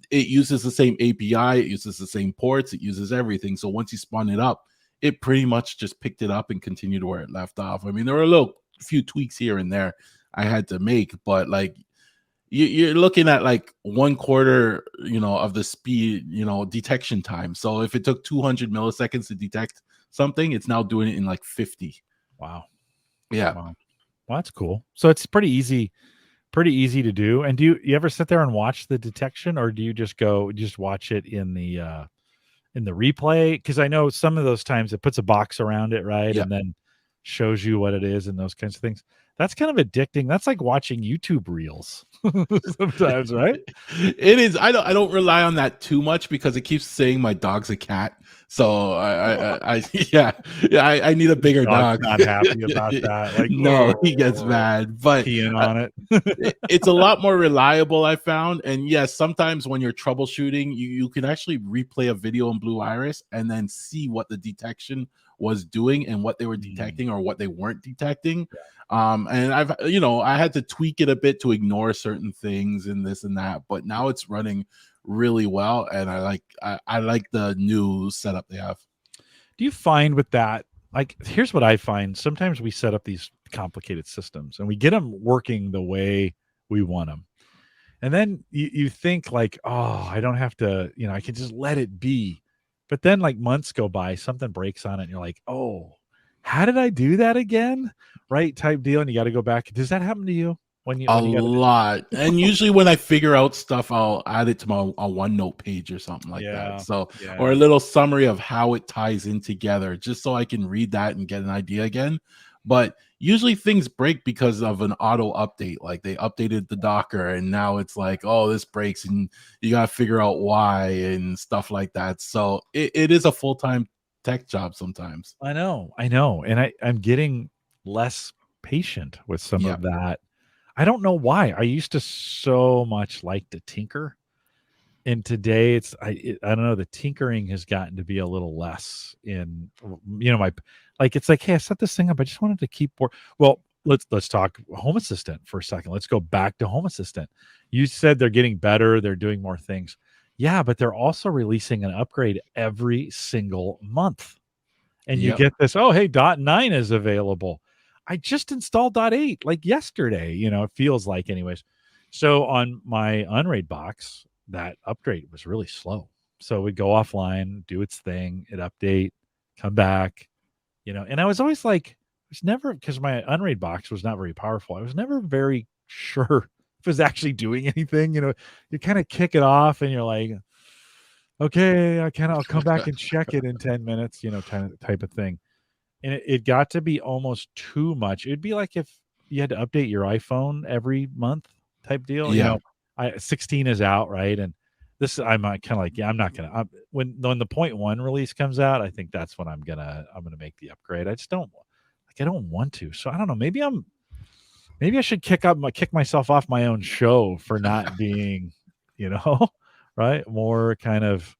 It uses the same API, it uses the same ports, it uses everything. So once you spun it up, it pretty much just picked it up and continued where it left off. I mean, there were a few tweaks here and there I had to make, but like, you're looking at like 1/4, of the speed, detection time. So if it took 200 milliseconds to detect something, it's now doing it in like 50. Wow. Yeah. Wow. Well, that's cool. So it's pretty easy to do. And do you ever sit there and watch the detection, or do you just watch it in the replay? Because I know some of those times it puts a box around it, right? Yeah. And then shows you what it is and those kinds of things. That's kind of addicting. That's like watching YouTube reels sometimes, right? It is. I don't rely on that too much because it keeps saying my dog's a cat. So I yeah, I need a bigger Dog's dog. not happy about that. Like, No, he gets oh, mad. But peeing uh, on it. it's a lot more reliable, I found. And yes, sometimes when you're troubleshooting, you can actually replay a video in Blue Iris and then see what the detection was doing and what they were Mm, detecting or what they weren't detecting. And I had to tweak it a bit to ignore certain things and this and that, but now it's running really well, and I like the new setup they have. do you find with that, like, here's what I find. Sometimes we set up these complicated systems and we get them working the way we want them. And then you think like, oh, I don't have to, I can just let it be. But then like months go by, something breaks on it, and you're like, oh, how did I do that again? Right? Type deal. And you got to go back. Does that happen to you A when you got to lot. And usually when I figure out stuff, I'll add it to my a OneNote page or something like that. Yeah. So, or a Yeah. little summary of how it ties in together, just so I can read that and get an idea again. But usually things break because of an auto update. Like they updated the Docker and now it's like, oh, this breaks and you got to figure out why and stuff like that. So it is a full-time tech job sometimes. I know. I know. And I'm getting less patient with some Yeah. of that. I don't know why. I used to so much like to tinker. And today I don't know, the tinkering has gotten to be a little less in, my, like, it's like, hey, I set this thing up, I just wanted to keep well, let's talk Home Assistant for a second. Let's go back to Home Assistant. You said they're getting better, they're doing more things. Yeah, but they're also releasing an upgrade every single month. And you Yep. get this, oh, hey, dot 9 is available. I just installed dot 8 like yesterday, it feels like, anyways. So on my Unraid box, that upgrade was really slow. So we'd go offline, do its thing, it update, come back, and I was always like, it's never, because my Unraid box was not very powerful. I was never very sure if it was actually doing anything. You kind of kick it off and you're like, okay, I'll come back and check it in 10 minutes, type of thing. And it got to be almost too much. It'd be like if you had to update your iPhone every month type deal. Yeah. 16 is out, right? And this, I'm kind of like, yeah, I'm not gonna. When the point one release comes out, I think that's when I'm gonna make the upgrade. I just don't like. I don't want to. So I don't know. Maybe I should kick myself off my own show for not being, right, more kind of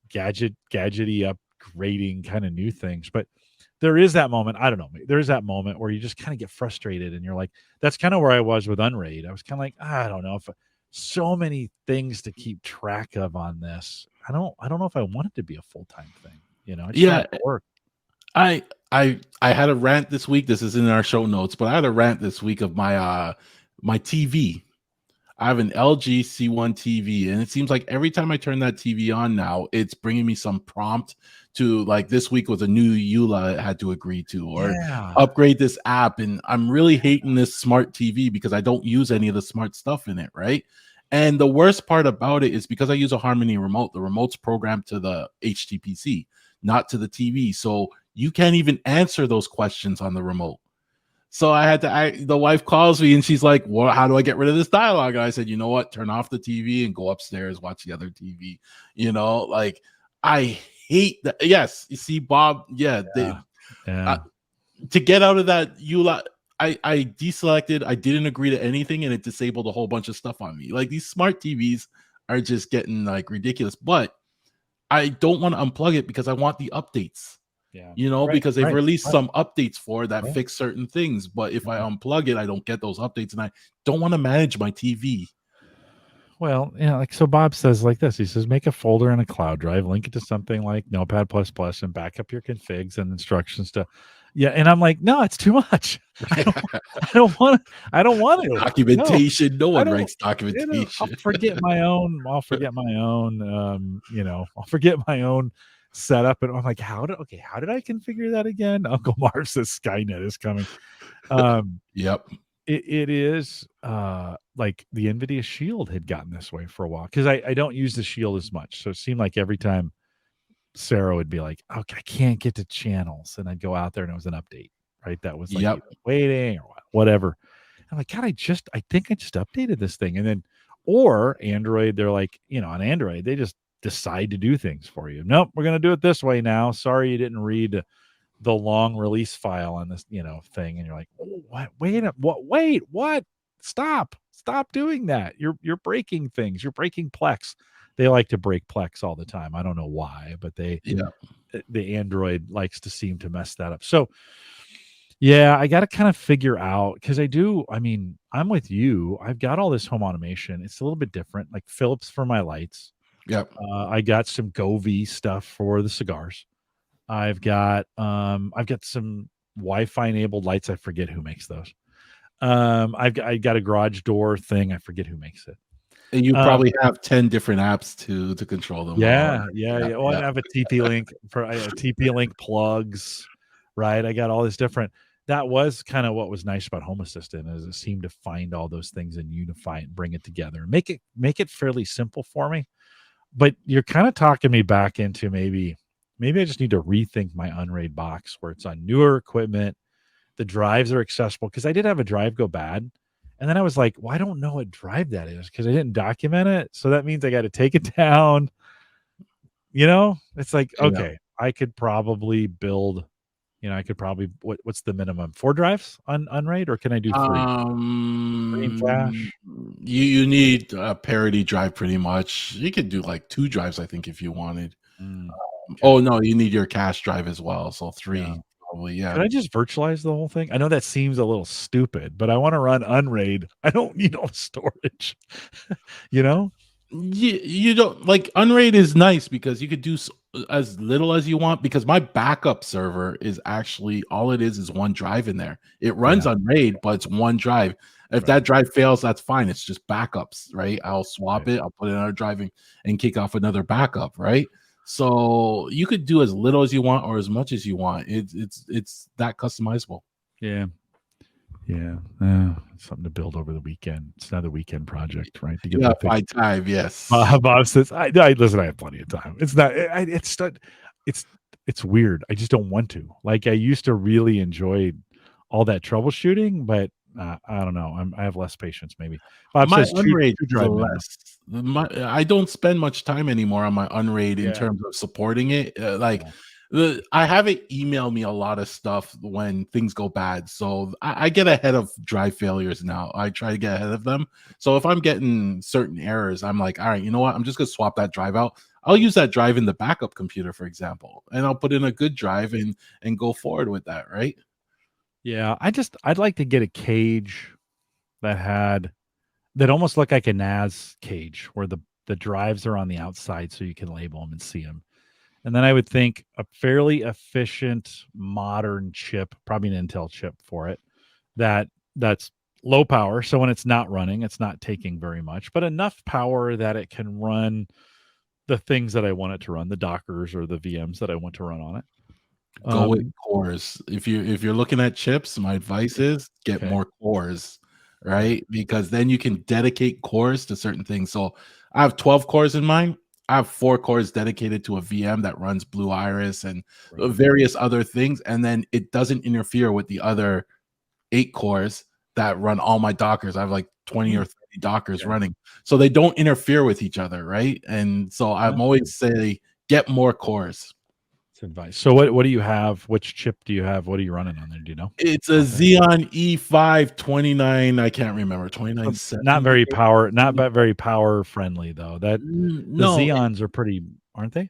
gadgety upgrading kind of new things. But there is that moment, I don't know, there is that moment where you just kind of get frustrated and you're like, that's kind of where I was with Unraid. I was kind of like, I don't know, if so many things to keep track of on this. I don't know if I want it to be a full-time thing. I just want Yeah. it to work. I had a rant this week. This is in our show notes, but I had a rant this week of my TV. I have an LG C1 TV, and it seems like every time I turn that TV on now, it's bringing me some prompt to, like, this week was a new EULA I had to agree to, or Yeah. upgrade this app. And I'm really hating this smart TV because I don't use any of the smart stuff in it, right? And the worst part about it is because I use a Harmony remote, the remote's programmed to the HTPC, not to the TV. So you can't even answer those questions on the remote. So the wife calls me and she's like, well, how do I get rid of this dialogue? And I said, you know what? Turn off the TV and go upstairs, watch the other TV. Like, I hate that. Yes. You see, Bob. Yeah. Yeah. To get out of that, I deselected, I didn't agree to anything, and it disabled a whole bunch of stuff on me. Like, these smart TVs are just getting like ridiculous, but I don't want to unplug it because I want the updates. Yeah. Right. Because they've Right. released Right. some updates for that Right. fix certain things. But if I Yeah. unplug it, I don't get those updates, and I don't want to manage my TV. Well, like, so Bob says like this. He says, make a folder in a cloud drive, link it to something like Notepad and back up your configs and instructions to, yeah. And I'm like, no, it's too much. I don't, I don't want to. I don't want to. No, Documentation. No I one don't. writes I'll documentation. forget my own. I'll forget my own. I'll forget my own setup. And I'm like, how did I configure that again? Uncle Marv says Skynet is coming. Yep. It is like the NVIDIA Shield had gotten this way for a while because I don't use the Shield as much. So it seemed like every time Sarah would be like, okay, I can't get to channels. And I'd go out there and it was an update, right? That was like Yep. either waiting or whatever. I'm like, God, I think I just updated this thing. And then, or Android, they're like, on Android, they just decide to do things for you. Nope, we're going to do it this way now. Sorry, you didn't read the long release file on this, thing. And you're like, oh, what? What? Stop doing that. You're breaking things. You're breaking Plex. They like to break Plex all the time. I don't know why, but Yeah. the Android likes to seem to mess that up. So yeah, I got to kind of figure out because I'm with you. I've got all this home automation. It's a little bit different, like Philips for my lights. Yep. I got some Govee stuff for the cigars. I've got some Wi-Fi enabled lights. I forget who makes those. I got a garage door thing. I forget who makes it. And you Um, probably have 10 different apps to control them all. yeah. Well, I have a TP link for TP link plugs, right? I got all this different. That was kind of what was nice about Home Assistant is it seemed to find all those things and unify it and bring it together, make it fairly simple for me. But you're kind of talking me back into maybe I just need to rethink my Unraid box where it's on newer equipment. The drives are accessible because I did have a drive go bad. And then I was like, well, I don't know what drive that is because I didn't document it. So that means I got to take it down. It's like, Yeah. okay, I could probably build, what's the minimum? 4 drives on Unraid, or can I do 3? 3 in Um, cache? you need a parity drive pretty much. You could do like 2 drives, I think, if you wanted. Okay. Oh no, you need your cache drive as well. So Yeah. 3 probably, Could yeah. I just virtualize the whole thing? I know that seems a little stupid, but I want to run Unraid. I don't need all the storage, you know? You don't like Unraid is nice because you could do as little as you want because my backup server is actually all it is one drive in there. It runs Yeah. Unraid, but it's one drive. If Right. that drive fails, that's fine. It's just backups, right? I'll Right. swap it, I'll put it in another drive and kick off another backup, right? So you could do as little as you want or as much as you want. It's that customizable. Yeah. Yeah. Something to build over the weekend. It's another weekend project, right? To get Yeah, the thing. by time, yes. Bob says, I listen. I have plenty of time. It's not. It's it's weird. I just don't want to. Like I used to really enjoy all that troubleshooting, but I don't know. I have less patience. Maybe Bob My says two Unraid two is a drive minimum. I don't spend much time anymore on my Unraid in Yeah. terms of supporting it. Yeah. I have it email me a lot of stuff when things go bad, so I get ahead of drive failures now. I try to get ahead of them. So if I'm getting certain errors, I'm like, all right, you know what? I'm just gonna swap that drive out. I'll use that drive in the backup computer, for example, and I'll put in a good drive and go forward with that, right? Yeah. I'd like to get a cage that almost looked like a NAS cage where the drives are on the outside so you can label them and see them. And then I would think a fairly efficient modern chip, probably an Intel chip for it, that's low power. So when it's not running, it's not taking very much, but enough power that it can run the things that I want it to run, the Dockers or the VMs that I want to run on it. Go with Um, cores. If you're looking at chips, my advice is get okay. more cores, Okay. right? Because then you can dedicate cores to certain things. So I have 12 cores in mine. I have 4 cores dedicated to a VM that runs Blue Iris and Right. various other things, and then it doesn't interfere with the other 8 cores that run all my Dockers. I have like 20 Hmm, or 30 Dockers okay. running. So they don't interfere with each other, right? And so I'm That's good. always say get more cores. That's advice. So what do you have? Which chip do you have? What are you running on there? Do you know? It's a Offhand? Xeon E5 29. I can't remember, So 2970. not very power friendly though. That the No, Xeons are pretty, aren't they?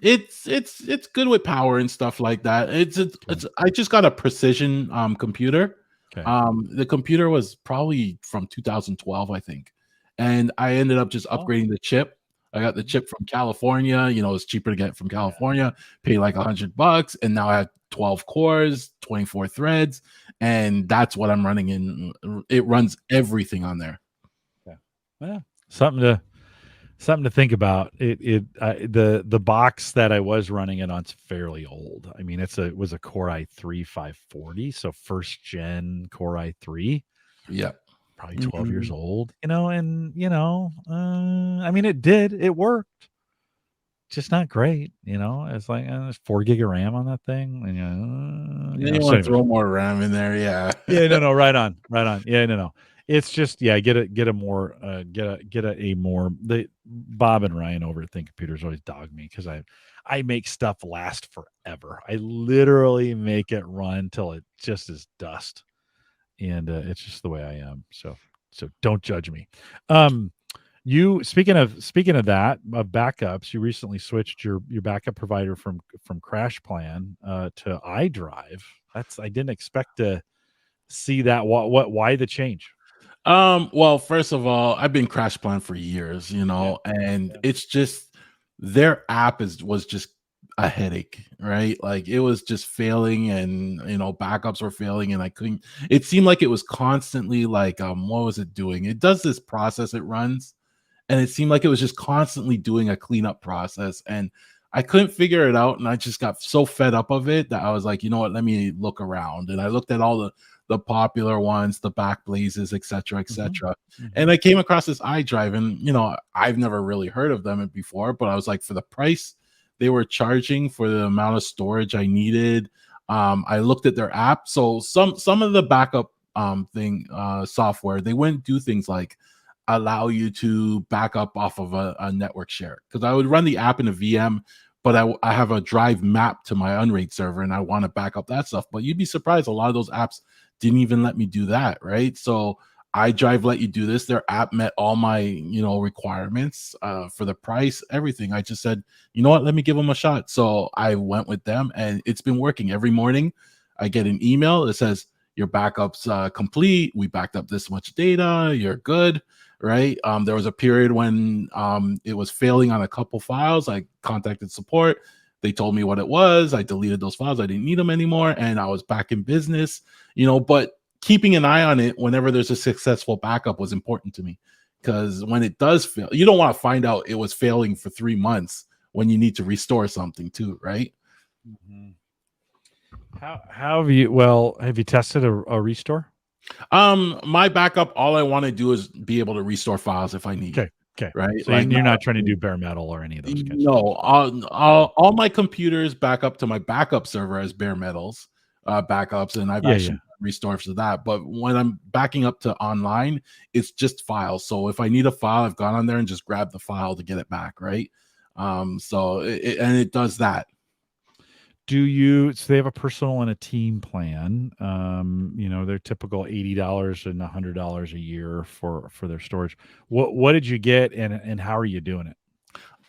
it's good with power and stuff like that. Okay. I just got a precision computer. Okay. The computer was probably from 2012, I think, and I ended up just Oh, upgrading the chip. I got the chip from California. It's cheaper to get from yeah. California. Pay like $100, and now I have 12 cores, 24 threads, and that's what I'm running in. It runs everything on there. Yeah. Yeah. Something to think about. The box that I was running it on's fairly old. I mean, it was a Core i3 540, so first gen Core i3, Yeah. probably 12 years Mhm. old, and I mean, it worked. just not great. It's like there's 4 gig of RAM on that thing, and You So, want to anyways, throw more RAM in there, yeah. yeah, no, right on, right on. Yeah, no. It's just get a more get a more the Bob and Ryan over at Think Computers always dog me because I make stuff last forever. I literally make it run till it just is dust, and it's just the way I am. So don't judge me. Um, you speaking of that of backups, you recently switched your backup provider from CrashPlan to iDrive. I didn't expect to see that. Why the change? Well, first of all, I've been Crash Plan for years, Yeah, and yeah. it's just their app was just a headache, right? Like it was just failing and backups were failing and I couldn't it seemed like it was constantly like what was it doing? It does this process it runs and it seemed like it was just constantly doing a cleanup process and I couldn't figure it out and I just got so fed up of it that I was like, you know what, let me look around. And I looked at all the popular ones, the Backblazes, etc., Hmm. etc. Hmm. And I came across this iDrive and I've never really heard of them before, but I was like, for the price they were charging for the amount of storage I needed, I looked at their app. So some of the backup thing software, they wouldn't do things like allow you to back up off of a network share because I would run the app in a VM, but I have a drive map to my Unraid server and I want to back up that stuff. But you'd be surprised, a lot of those apps didn't even let me do that, right? So iDrive let you do this. Their app met all my requirements for the price, everything. I just said, you know what, let me give them a shot. So I went with them, and it's been working. Every morning, I get an email that says your backup's complete. We backed up this much data. You're good, right? There was a period when it was failing on a couple files. I contacted support. They told me what it was. I deleted those files. I didn't need them anymore, and I was back in business. But keeping an eye on it whenever there's a successful backup was important to me because when it does fail, you don't want to find out it was failing for 3 months when you need to restore something too, right? Hmm. How have you tested a restore? My backup, all I want to do is be able to restore files if I need, Okay. Okay. right? So Like you're not not trying to do bare metal or any of those kinds of no, things. Yeah. all my computers back up to my backup server as bare metals backups, and I've Yeah. Yeah. actually restored to that. But when I'm backing up to online, it's just files. So if I need a file, I've gone on there and just grabbed the file to get it back, right? So it does that. So they have a personal and a team plan. Their typical $80 and $100 a year for their storage. What did you get and how are you doing it?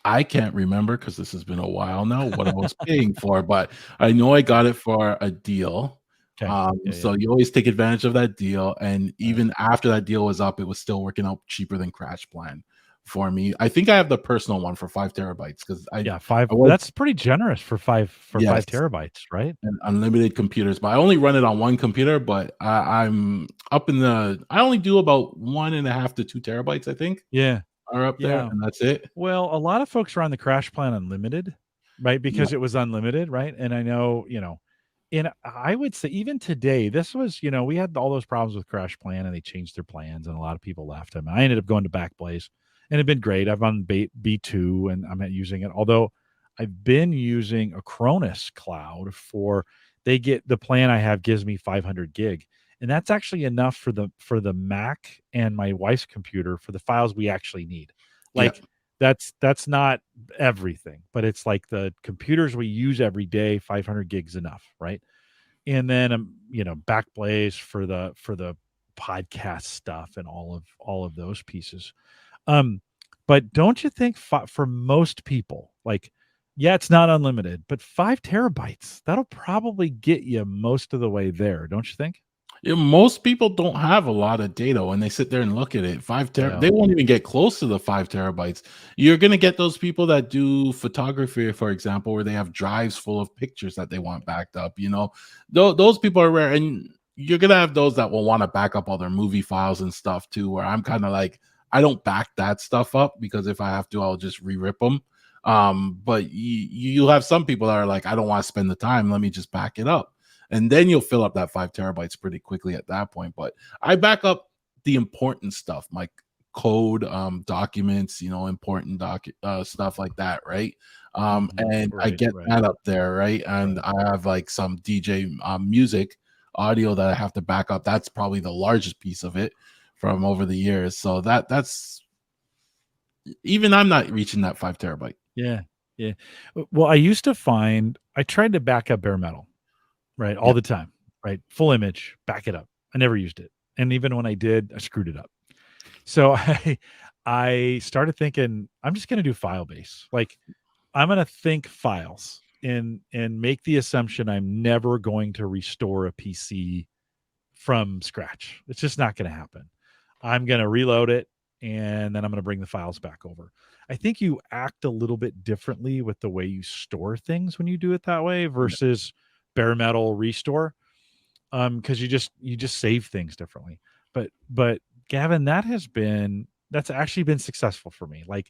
I can't remember because this has been a while now what I was paying for, but I know I got it for a deal. Okay. Yeah. Yeah. So you always take advantage of that deal, and All right. even after that deal was up, it was still working out cheaper than Crash Plan for me. I think I have the personal one for 5 terabytes because I Yeah, 5 I was that's pretty generous for 5 yes, terabytes, right? and unlimited computers, but I only run it on one computer. But I'm up in I only do about 1.5 to 2 terabytes, I think, Yeah. are up there, Yeah. and that's it. Well, a lot of folks are on the Crash Plan Unlimited, right? Yeah, Because it was unlimited, right? And I know, and I would say even today, this was, we had all those problems with Crash Plan and they changed their plans and a lot of people left them. I ended up going to Backblaze and it'd been great. I've on B2 and I'm not using it. Although I've been using a Cronus cloud the plan I have gives me 500 gig. And that's actually enough for the Mac and my wife's computer for the files we actually need. yeah, Like that's not everything, but it's like the computers we use every day, 500 gigs enough, right? And then Backblaze for the podcast stuff and all of those pieces. Um, but don't you think for most people, like, yeah, it's not unlimited, but 5 terabytes, that'll probably get you most of the way there, don't you think? Yeah, most people don't have a lot of data when they sit there and look at it. They Yeah. won't even get close to the 5 terabytes. You're gonna get those people that do photography, for example, where they have drives full of pictures that they want backed up. Those people are rare, and you're gonna have those that will want to back up all their movie files and stuff too. Where I'm kind of like, I don't back that stuff up because if I have to, I'll just re-rip them. But you'll have some people that are like, I don't want to spend the time. Let me just back it up and then you'll fill up that 5 terabytes pretty quickly at that point. But I back up the important stuff, my code documents, important stuff like that, right? And I Right, get right, that up there, right? And right. I have like some DJ music audio that I have to back up. That's probably the largest piece of it from over the years. So that's even I'm not reaching that 5 terabyte. Yeah, yeah. Well, I tried to back up bare metal, right, all Yeah. the time, right? Full image, back it up. I never used it, and even when I did, I screwed it up. So I started thinking, I'm just gonna do file base. Like, I'm gonna think files and make the assumption I'm never going to restore a PC from scratch. It's just not gonna happen. I'm going to reload it and then I'm going to bring the files back over. I think you act a little bit differently with the way you store things when you do it that way versus bare metal restore. Because you just save things differently. But Gavin, that's actually been successful for me. Like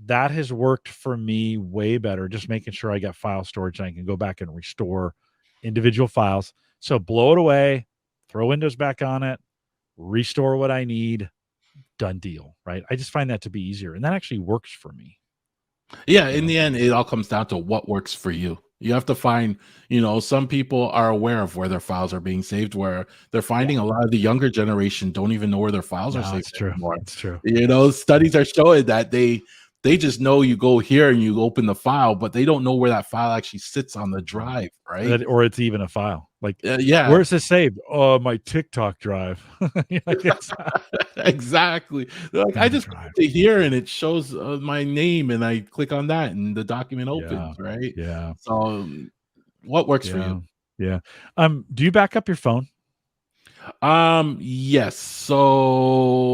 that has worked for me way better. Just making sure I got file storage and I can go back and restore individual files. So blow it away, throw Windows back on it, restore what I need, done deal, right? I just find that to be easier, and that actually works for me, Yeah, you in know? the end, it all comes down to what works for you. You have to find, some people are aware of where their files are being saved, where they're Yeah. finding a lot of the younger generation don't even know where their files are No, saved it's true. anymore. It's true. Studies are showing that they just know you go here and you open the file, but they don't know where that file actually sits on the Right. drive, right? Or it's even a file. Like, Yeah, where's this saved? Oh, my TikTok drive. Like it's exactly. Like I on a just drive. went to here and it shows my name, and I click on that, and the document Yeah. opens, right? Yeah. So, what works for you? Yeah. Yeah. Do you back up your phone? Yes. So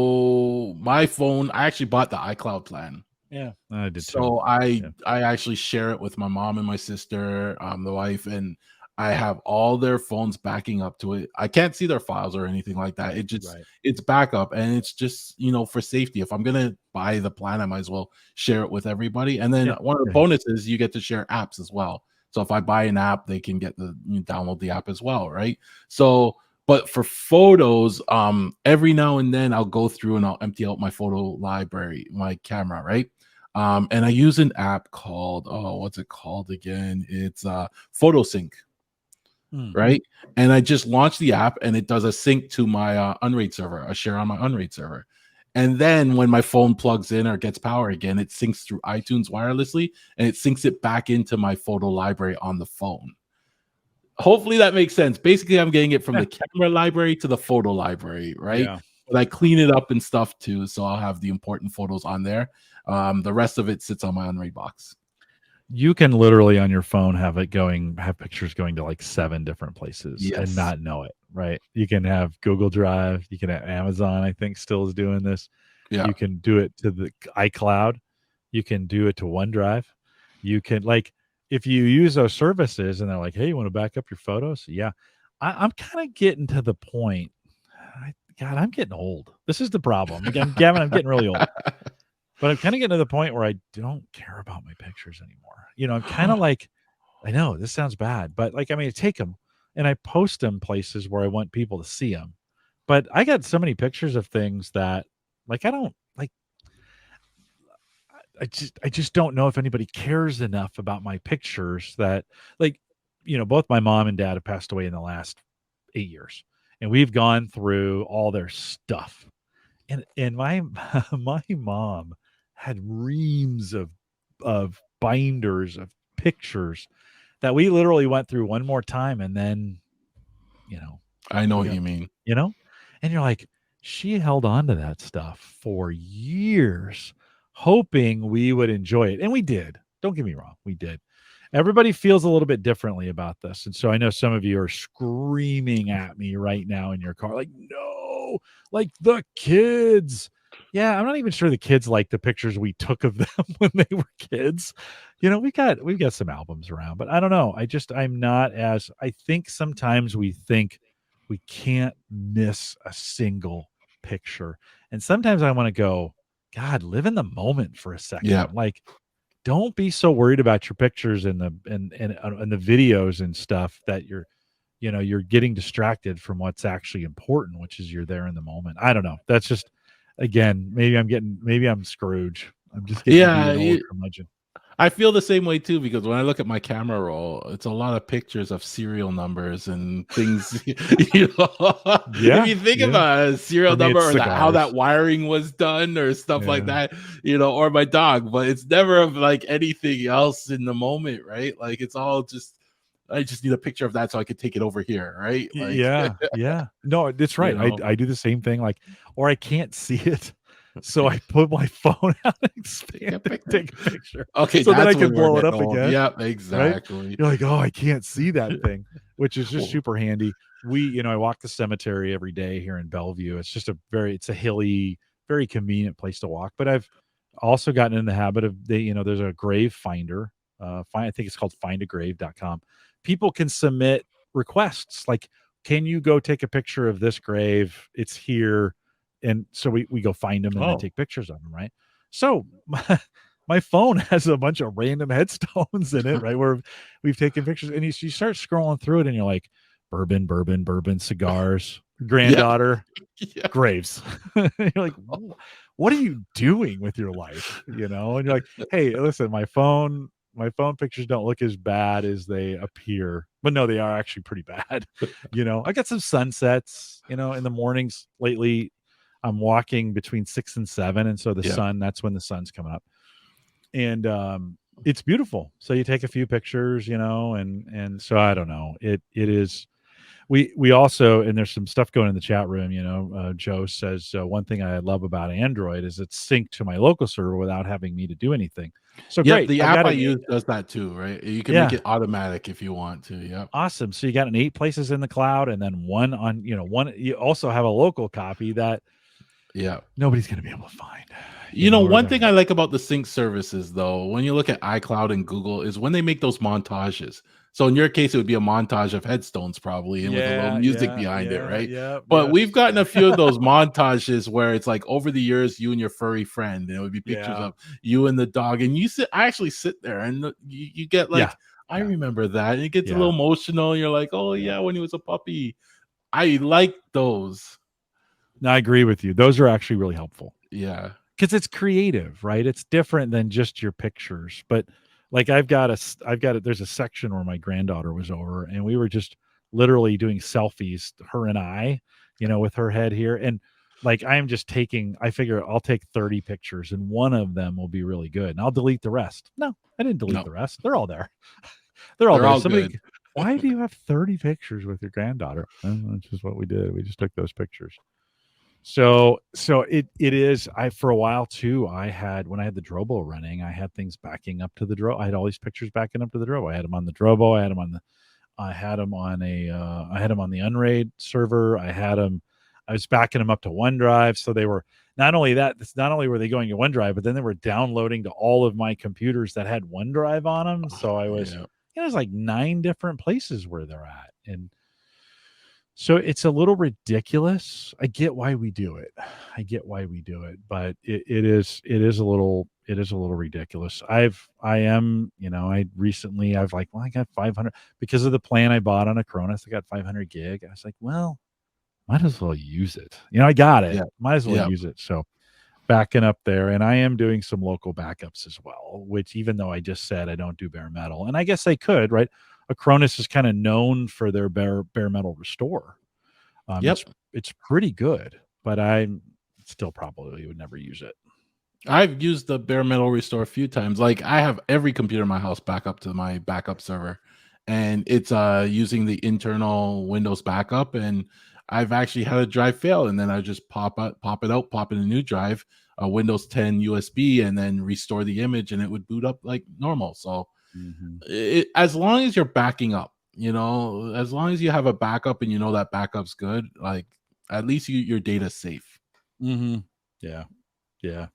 my phone, I actually bought the iCloud plan. Yeah. I did too. So I Yeah. I actually share it with my mom and my sister, the wife, and I have all their phones backing up to it. I can't see their files or anything like that. Right. It's backup, and it's just, for safety. If I'm gonna buy the plan, I might as well share it with everybody. And then Yeah. one of the Yeah. bonuses, you get to share apps as well. So if I buy an app, they can get download the app as well, right? So but for photos, every now and then I'll go through and I'll empty out my photo library, my camera, right? And I use an app called, oh, what's it called again? It's PhotoSync, Mm. right? And I just launched the app and it does a sync to my Unraid server, a share on my Unraid server. And then when my phone plugs in or gets power again, it syncs through iTunes wirelessly and it syncs it back into my photo library on the phone. Hopefully that makes sense. Basically, I'm getting it from Yeah. the camera library to the photo library, right? Yeah. But I clean it up and stuff too, so I'll have the important photos on there. The rest of it sits on my Unraid box. You can literally on your phone have pictures going to like 7 different places and Yes. not know it, right? You can have Google Drive, you can have Amazon, I think still is doing this. Yeah. You can do it to the iCloud, you can do it to OneDrive. You can like if you use those services and they're like, "Hey, you want to back up your photos?" Yeah. I'm kind of getting to the point. God, I'm getting old. This is the problem. Again, Gavin, I'm getting really old. But I'm kinda getting to the point where I don't care about my pictures anymore. I'm kinda like I know this sounds bad, but, like, I mean, I take them and I post them places where I want people to see them. But I got so many pictures of things that, like, I don't like, I just don't know if anybody cares enough about my pictures that like, both my mom and dad have passed away in the last 8 years, and we've gone through all their stuff. And my my mom had reams of binders of pictures that we literally went through one more time, and then, you know, I know we what got you mean. you know? And you're like, she held on to that stuff for years, hoping we would enjoy it, and we did. Don't get me wrong, we did. Everybody feels a little bit differently about this, and so I know some of you are screaming at me right now in your car, like, "No, like, the kids." Yeah, I'm not even sure the kids like the pictures we took of them when they were kids. We've got some albums around, but I don't know. I'm not as I think sometimes we think we can't miss a single picture, and sometimes I wanna go, "God, live in the moment for a Yeah. second." Like, don't be so worried about your pictures and the videos and stuff that you're getting distracted from what's actually important, which is you're there in the moment. I don't know. That's just again, maybe I'm Scrooge. I'm just getting to be Yeah, an old curmudgeon. I feel the same way too, because when I look at my camera roll, it's a lot of pictures of serial numbers and things. If Yeah, you think yeah. about a serial For me, number it's or how that cigars. wiring was done or stuff like Yeah. that, or my dog, but it's never of like anything else in the moment, right? Like it's all just, I just need a picture of that so I could take it over here, right? Like, Yeah, yeah. No, that's you right. I know, I do the same thing, like, or I can't see it, so I put my phone out and take expand a it, picture. take a picture, Okay, so then I that's when can we're blow it getting up old. again, Yep, right? exactly. You're like, "Oh, I can't see that thing," which is just Well, super handy. I walk the cemetery every day here in Bellevue. It's just it's a hilly, very convenient place to walk, but I've also gotten in the habit of there's a grave finder, I think it's called findagrave.com. People can submit requests like, can you go take a picture of this grave? It's here. And so we go find them and then oh, take pictures of them, right? So my phone has a bunch of random headstones in it, right? Where we've taken pictures, and you start scrolling through it, and you're like, bourbon, bourbon, bourbon, cigars, yeah, granddaughter, yeah. graves. You're like, what are you doing with your life? And you're like, hey, listen, my phone pictures don't look as bad as they appear, but no, they are actually pretty bad. I got some sunsets, in the mornings lately. I'm walking between 6 and 7, and so Yeah. that's when the sun's coming up, and it's beautiful. So you take a few pictures, and so I don't know. It is. We also, and there's some stuff going in the chat room. Joe says one thing I love about Android is it's synced to my local server without having me to do anything. So Yep, great. the I've app got I an use does that too, right? You can make yeah, it automatic if you want to. Yep. awesome. So you got an 8 places in the cloud, and then one on, one. You also have a local copy that Yeah. nobody's going to be able to find. Or One thing I like about the sync services though, when you look at iCloud and Google, is when they make those montages. So in your case, it would be a montage of headstones probably and with a little yeah, music yeah, behind it, yeah, right? yeah, But we've yes, gotten a few of those montages where it's like over the years, you and your furry friend, and it would be pictures yeah, of you and the dog. And I actually sit there and you get yeah, like, I yeah, remember that. And it gets a yeah, little emotional. And you're like, oh yeah. yeah, when he was a puppy. I like those. No, I agree with you. Those are actually really helpful Yeah. because it's creative, right? It's different than just your pictures. But like there's a section where my granddaughter was over, and we were just literally doing selfies, her and I, with her head here. And like I figure I'll take 30 pictures and one of them will be really good and I'll delete the rest. No, I didn't delete No, the rest. They're all there. They're all they're there. all good. Why do you have 30 pictures with your granddaughter? That's just what we did. We just took those pictures. So it is. I For a while too. When I had the Drobo running, I had things backing up to the Drobo. I had all these pictures backing up to the Drobo. I had them on the Drobo. I had them on I had them on the Unraid server. I was backing them up to OneDrive. So they were not only that. Not only were they going to OneDrive, but then they were downloading to all of my computers that had OneDrive on them. So I was, Yeah. there's like 9 different places where they're at, and so it's a little ridiculous. I get why we do it. But it is a little ridiculous. I've like, well, I got 500 because of the plan I bought on Acronis. I got 500 gig. I was like, well, might as well use it. I got it. Yeah. Might as well Yeah. use it. So backing up there, and I am doing some local backups as well, which even though I just said I don't do bare metal, and I guess I could, right? Acronis is kind of known for their bare metal restore. Yep. It's pretty good, but I still probably would never use it. I've used the bare metal restore a few times. Like I have every computer in my house back up to my backup server, and it's using the internal Windows backup. And I've actually had a drive fail, and then I just pop it out, pop in a new drive, Windows 10 USB, and then restore the image, and it would boot up like normal. So Mm-hmm. as long as you're backing up, as long as you have a backup and you know that backup's good, like at least your data's safe. Mm-hmm. Yeah. Yeah.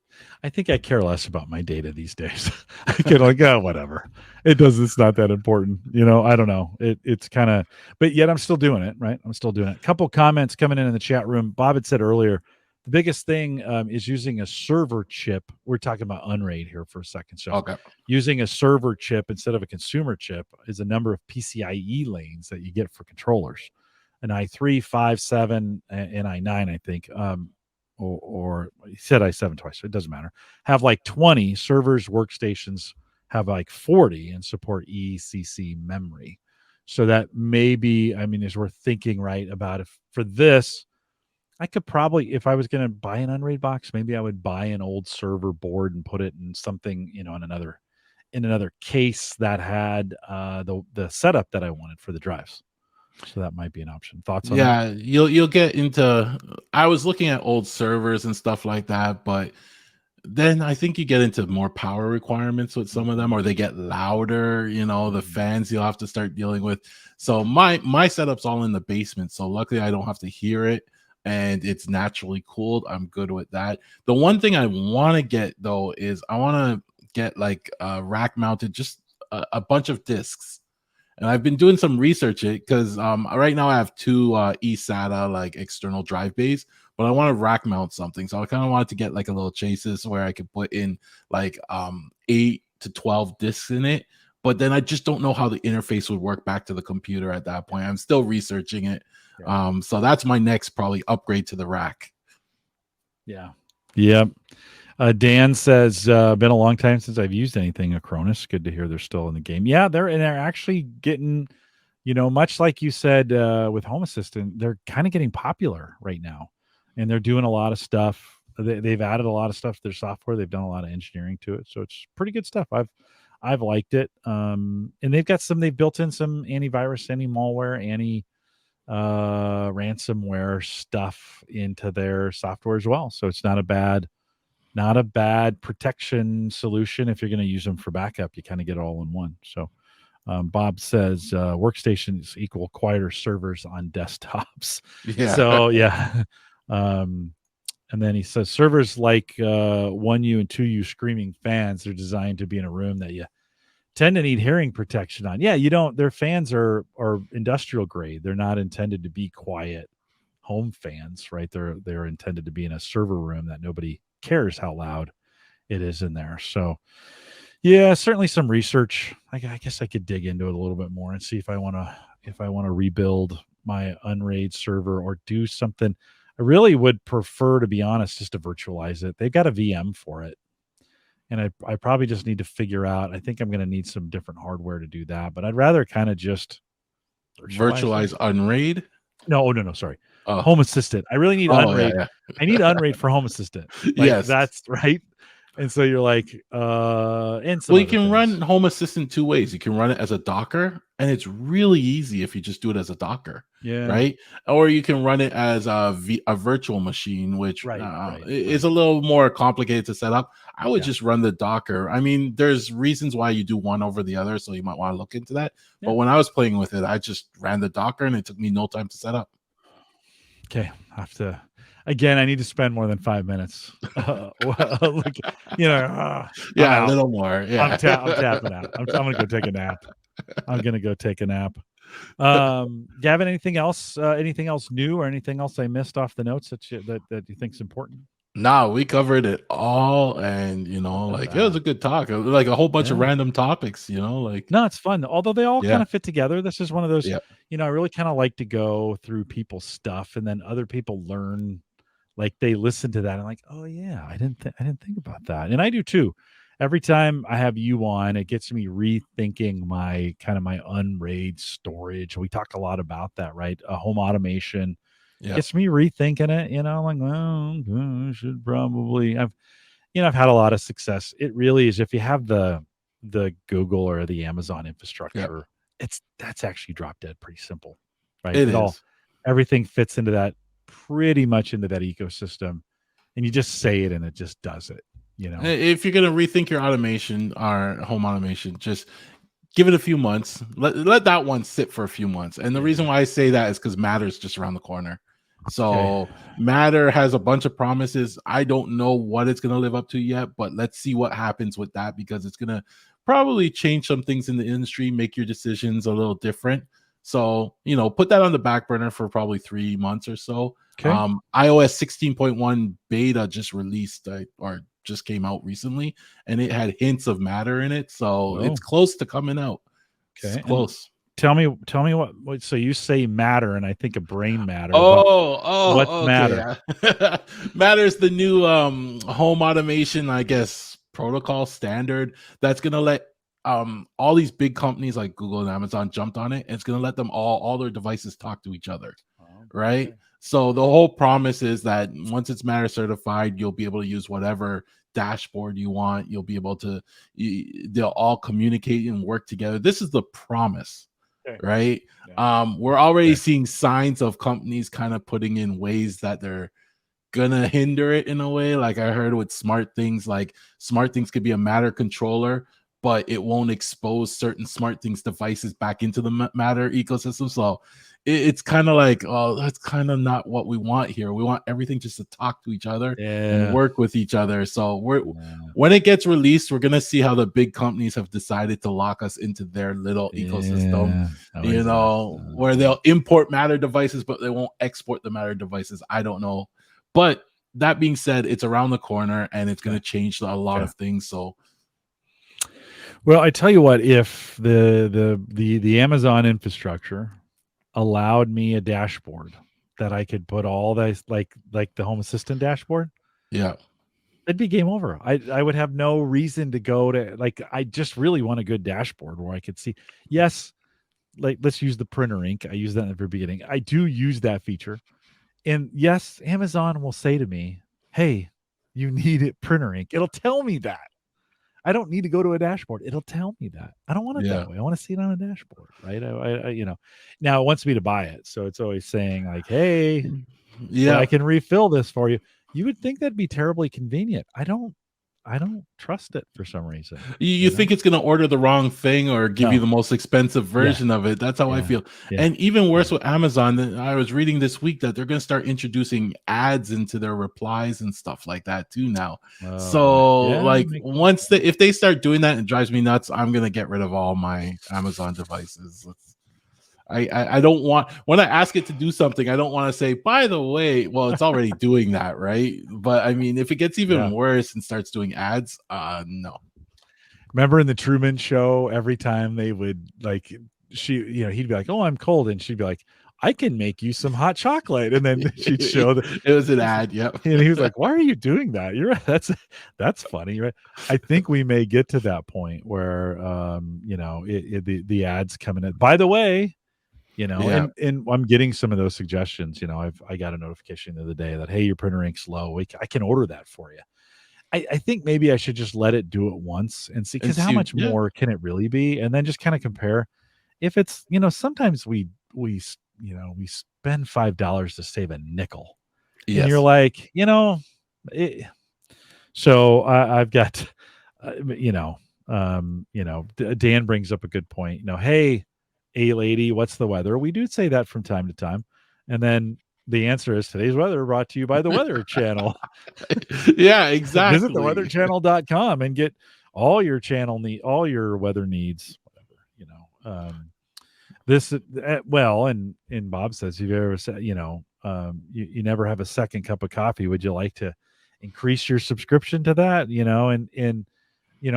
I think I care less about my data these days. I get like, oh, whatever. It's not that important. I don't know. It's kind of, but yet I'm still doing it, right? I'm still doing it. A couple comments coming in the chat room. Bob had said earlier, the biggest thing is using a server chip. We're talking about Unraid here for a second. So Okay. using a server chip instead of a consumer chip is a number of PCIe lanes that you get for controllers. An i3, 5, 7, and i9, I think. or he said i7 twice, so it doesn't matter, have like 20 servers, workstations have like 40 and support ECC memory. So that maybe, I mean, is worth thinking, right, about if for this, I could probably, if I was going to buy an Unraid box, maybe I would buy an old server board and put it in something, in another case that had the setup that I wanted for the drives. So that might be an option. Thoughts on that? Yeah, you'll get into. I was looking at old servers and stuff like that, but then I think you get into more power requirements with some of them, or they get louder. The fans you'll have to start dealing with. So my setup's all in the basement, so luckily I don't have to hear it, and it's naturally cooled. I'm good with that. The one thing I want to get though is I want to get like rack mounted, just a bunch of discs. And I've been doing some research because right now I have two eSATA like external drive bays, but I want to rack mount something. So I kind of wanted to get like a little chasis where I could put in like 8 to 12 discs in it. But then I just don't know how the interface would work back to the computer at that point. I'm still researching it. Yeah. So that's my next probably upgrade to the rack. Yeah. Yep. Dan says, been a long time since I've used anything Acronis. Good to hear they're still in the game. Yeah, they're actually getting, much like you said with Home Assistant, they're kind of getting popular right now, and they're doing a lot of stuff. They've added a lot of stuff to their software. They've done a lot of engineering to it, so it's pretty good stuff. I've liked it. And they've built in some antivirus, anti-malware, ransomware stuff into their software as well. So it's not a bad protection solution. If you're going to use them for backup, you kind of get it all in one. So Bob says workstations equal quieter servers on desktops. Yeah. So yeah. And then he says servers like 1U and 2U screaming fans are designed to be in a room that you tend to need hearing protection on. Yeah, their fans are industrial grade. They're not intended to be quiet home fans, right? They're intended to be in a server room that nobody cares how loud it is in there. So yeah, certainly some research. I guess I could dig into it a little bit more and see if I want to rebuild my Unraid server or do something. I really would prefer, to be honest, just to virtualize it. They've got a VM for it, and I probably just need to figure out. I think I'm going to need some different hardware to do that, but I'd rather kind of just Virtualize Unraid. No, sorry. Oh. Home Assistant. I really need Unraid. Yeah. I need Unraid for Home Assistant. Yes. That's right. And so you're like, and some well, you can things. run Home Assistant two ways. You can run it as a Docker, and it's really easy if you just do it as a Docker. Yeah. Right. Or you can run it as a virtual machine, which is a little more complicated to set up. I would just run the Docker. I mean, there's reasons why you do one over the other, so you might want to look into that. Yeah. But when I was playing with it, I just ran the Docker, and it took me no time to set up. Okay. I have to. Again, I need to spend more than 5 minutes. Yeah, a little more. Yeah, I'm tapping out. I'm going to go take a nap. Gavin, anything else? Anything else new, or anything else I missed off the notes that you think is important? No, we covered it all, and it was a good talk. Like a whole bunch of random topics. No, it's fun. Although they all kind of fit together. This is one of those. Yeah. I really kind of like to go through people's stuff, and then other people learn. Like they listen to that and like, oh yeah, I didn't think about that, and I do too. Every time I have you on, it gets me rethinking my Unraid storage. We talk a lot about that, right? Home automation. Yeah. Gets me rethinking it, like, well, I should probably. I've had a lot of success. It really is. If you have the Google or the Amazon infrastructure, that's actually drop dead pretty simple, right? It is. Everything fits into that, pretty much into that ecosystem, and you just say it and it just does it. If you're gonna rethink your automation or home automation, just give it a few months. Let that one sit for a few months. And the reason why I say that is because Matter's just around the corner. So Matter has a bunch of promises. I don't know what it's going to live up to yet, but let's see what happens with that, because it's going to probably change some things in the industry, make your decisions a little different. So, put that on the back burner for probably 3 months or so. Okay. iOS 16.1 beta just released or just came out recently, and it had hints of Matter in it. So it's close to coming out. Okay. It's close. tell me what. So you say Matter, and I think of Brain Matter. What's Okay. Matter? Matter's the new home automation, I guess, protocol standard that's gonna let all these big companies like Google and Amazon jumped on it, and it's gonna let them all their devices talk to each other, Oh, right? okay. So the whole promise is that once it's Matter certified, you'll be able to use whatever dashboard you want. You'll be able to, they'll all communicate and work together. This is the promise, Okay. right? Yeah. We're already Okay. seeing signs of companies kind of putting in ways that they're gonna hinder it in a way. Like I heard with smart things, like smart things could be a Matter controller, but it won't expose certain smart things devices back into the Matter ecosystem. So it's kind of like, oh, that's kind of not what we want here. We want everything just to talk to each other and Yeah. work with each other. So when it gets released, we're gonna see how the big companies have decided to lock us into their little ecosystem, Yeah. That makes sense. where they'll import Matter devices, but they won't export the Matter devices. I don't know. But that being said, it's around the corner and it's going Okay. to change a lot Okay. of things. So, Well, I tell you what, if the Amazon infrastructure allowed me a dashboard that I could put all this like the Home Assistant dashboard, yeah, it'd be game over. I would have no reason to go to like I just really want a good dashboard where I could see. Yes, like let's use the printer ink. I use that in the very beginning. I do use that feature. And yes, Amazon will say to me, "Hey, you need it printer ink." It'll tell me that. I don't need to go to a dashboard. It'll tell me that. I don't want it yeah, that way. I want to see it on a dashboard, right? Now it wants me to buy it, so it's always saying like, "Hey, well, yeah. I can refill this for you." You would think that'd be terribly convenient. I don't trust it for some reason, You you know? think it's going to order the wrong thing or give you No. the most expensive Yeah. version of it. That's how I Yeah. feel. Yeah. And even Yeah. worse with Amazon, I was reading this week that they're going to start introducing ads into their replies and stuff like that too now. Oh boy. So, Yeah, like, makes sense. once if they start doing that, it drives me nuts. I'm going to get rid of all my Amazon devices. I don't want, when I ask it to do something, I don't want to say, by the way, well, it's already doing that, right? But I mean, if it gets even Yeah. worse and starts doing ads, no. Remember in the Truman Show, every time they would like he'd be like, "Oh, I'm cold," and she'd be like, "I can make you some hot chocolate," and then she'd show the, It was an ad, yep. and he was like, "Why are you doing that? You're that's funny, right?" I think we may get to that point where, the ads coming in. By the way, Yeah, and I'm getting some of those suggestions. I got a notification the other day that, hey, your printer ink's low. I can order that for you. I think maybe I should just let it do it once and see, and because how see, much yeah, more can it really be? And then just kind of compare. If it's, sometimes we spend $5 to save a nickel, and you're yes. like, it, so I've got, Dan brings up a good point. Hey, a lady, what's the weather? We do say that from time to time, and then the answer is today's weather brought to you by the Weather Channel. Yeah, Visit the exactly. weatherchannel.com and get all your weather needs, whatever, this well, and Bob says, if you ever said, you never have a second cup of coffee, would you like to increase your subscription to that? And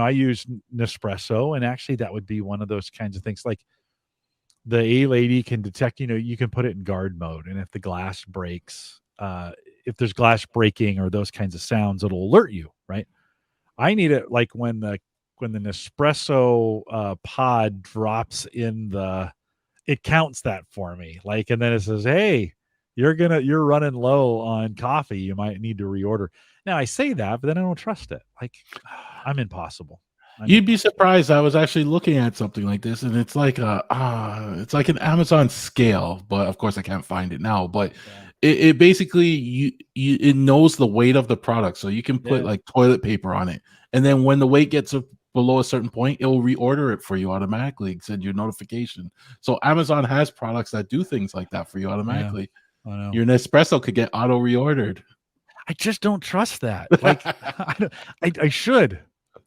I use Nespresso, and actually that would be one of those kinds of things. Like the A lady can detect, you can put it in guard mode, and if the glass breaks, if there's glass breaking or those kinds of sounds, it'll alert you, right? I need it like when the Nespresso pod drops in it counts that for me. Like, and then it says, "Hey, you're running low on coffee. You might need to reorder." Now I say that, but then I don't trust it. Like, I'm impossible. You'd be surprised. I was actually looking at something like this, and it's like it's like an Amazon scale, but of course I can't find it now. But Yeah. it basically it knows the weight of the product, so you can put Yeah. like toilet paper on it, and then when the weight gets below a certain point, it will reorder it for you automatically, send you a notification. So Amazon has products that do things like that for you Yeah. automatically. I know. Your Nespresso could get auto reordered. I just don't trust that. Like, I should.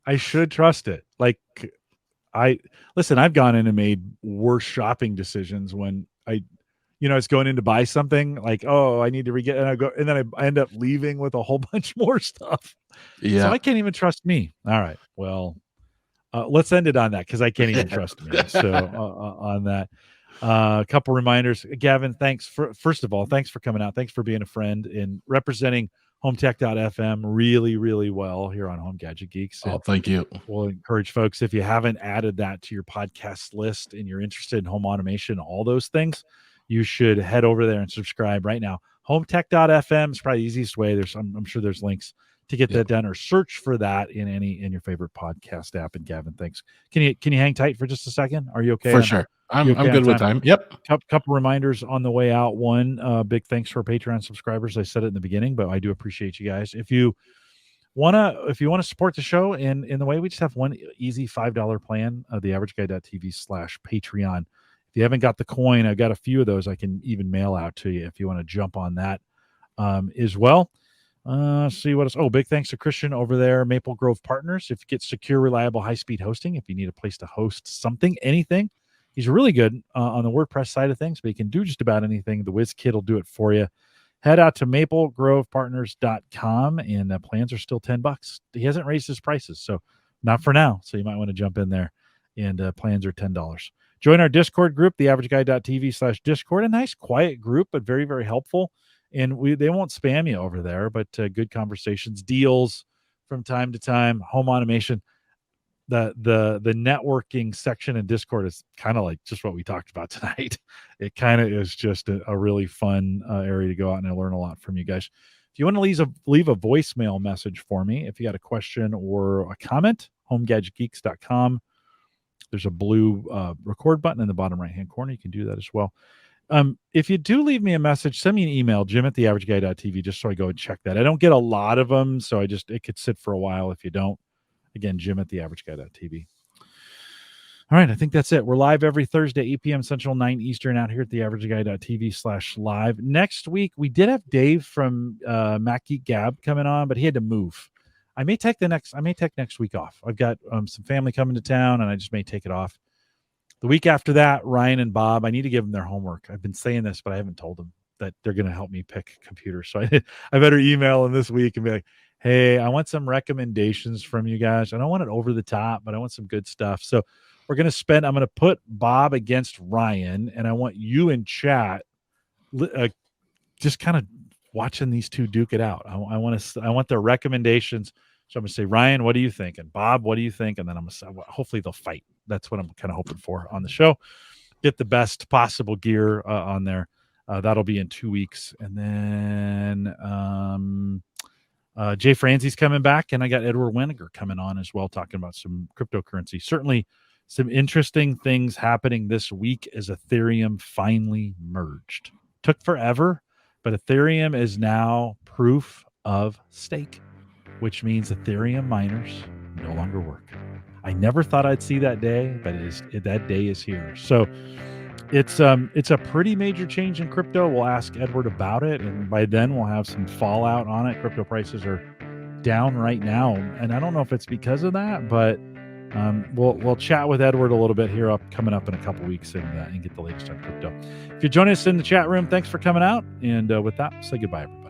I should trust it. Like, I listen, I've gone in and made worse shopping decisions when I was going in to buy something like, oh, I need to get, and I go, and then I end up leaving with a whole bunch more stuff. So Yeah. I can't even trust me. All right. Well, let's end it on that because I can't even trust me. So on that, a couple reminders. Gavin, first of all, thanks for coming out. Thanks for being a friend and representing HomeTech.fm really, really well here on Home Gadget Geeks. Oh, thank you. We'll encourage folks, if you haven't added that to your podcast list and you're interested in home automation, all those things, you should head over there and subscribe right now. HomeTech.fm is probably the easiest way. I'm sure there's links to get that done, or search for that in your favorite podcast app. And Gavin, thanks. Can you hang tight for just a second? Are you okay? For sure. I'm good with time. Yep. Couple reminders on the way out. One, big thanks for our Patreon subscribers. I said it in the beginning, but I do appreciate you guys. If you want to support the show in the way, we just have one easy $5 plan, theaverageguy.tv/Patreon. If you haven't got the coin, I've got a few of those I can even mail out to you if you want to jump on that as well. See what else. Oh, big thanks to Christian over there, Maple Grove Partners. If you get secure, reliable, high-speed hosting, if you need a place to host something, anything, he's really good on the WordPress side of things, but he can do just about anything. The WizKid will do it for you. Head out to maplegrovepartners.com, and plans are still $10. He hasn't raised his prices, so not for now. So you might want to jump in there, and plans are $10. Join our Discord group, theaverageguy.tv/Discord. A nice, quiet group, but very, very helpful. And they won't spam you over there, but good conversations, deals from time to time, home automation. The networking section in Discord is kind of like just what we talked about tonight. It kind of is just a really fun area to go out and I learn a lot from you guys. If you want to leave a voicemail message for me, if you got a question or a comment, homegadgetgeeks.com. There's a blue record button in the bottom right-hand corner. You can do that as well. If you do leave me a message, send me an email, jim@theaverageguy.tv, just so I go and check that. I don't get a lot of them, so it could sit for a while if you don't. Again, jim@theaverageguy.tv. All right, I think that's it. We're live every Thursday, 8 p.m. Central, 9 Eastern, out here at theaverageguy.tv/live. Next week, we did have Dave from Mac Geek Gab coming on, but he had to move. I may take next week off. I've got some family coming to town, and I just may take it off. The week after that, Ryan and Bob, I need to give them their homework. I've been saying this, but I haven't told them that they're going to help me pick computers. So I better email them this week and be like, hey, I want some recommendations from you guys. I don't want it over the top, but I want some good stuff. So I'm going to put Bob against Ryan, and I want you in chat just kind of watching these two duke it out. I want their recommendations. So I'm going to say, Ryan, what do you think? And Bob, what do you think? And then I'm going to say, hopefully they'll fight. That's what I'm kind of hoping for on the show. Get the best possible gear on there. That'll be in 2 weeks. And then Jay Franzi's coming back, and I got Edward Weniger coming on as well, talking about some cryptocurrency. Certainly some interesting things happening this week as Ethereum finally merged. Took forever, but Ethereum is now proof of stake, which means Ethereum miners no longer work. I never thought I'd see that day, but that day is here. So it's a pretty major change in crypto. We'll ask Edward about it, and by then we'll have some fallout on it. Crypto prices are down right now, and I don't know if it's because of that, but we'll chat with Edward a little bit here coming up in a couple weeks and get the latest on crypto. If you're joining us in the chat room, thanks for coming out, and with that, say goodbye, everybody.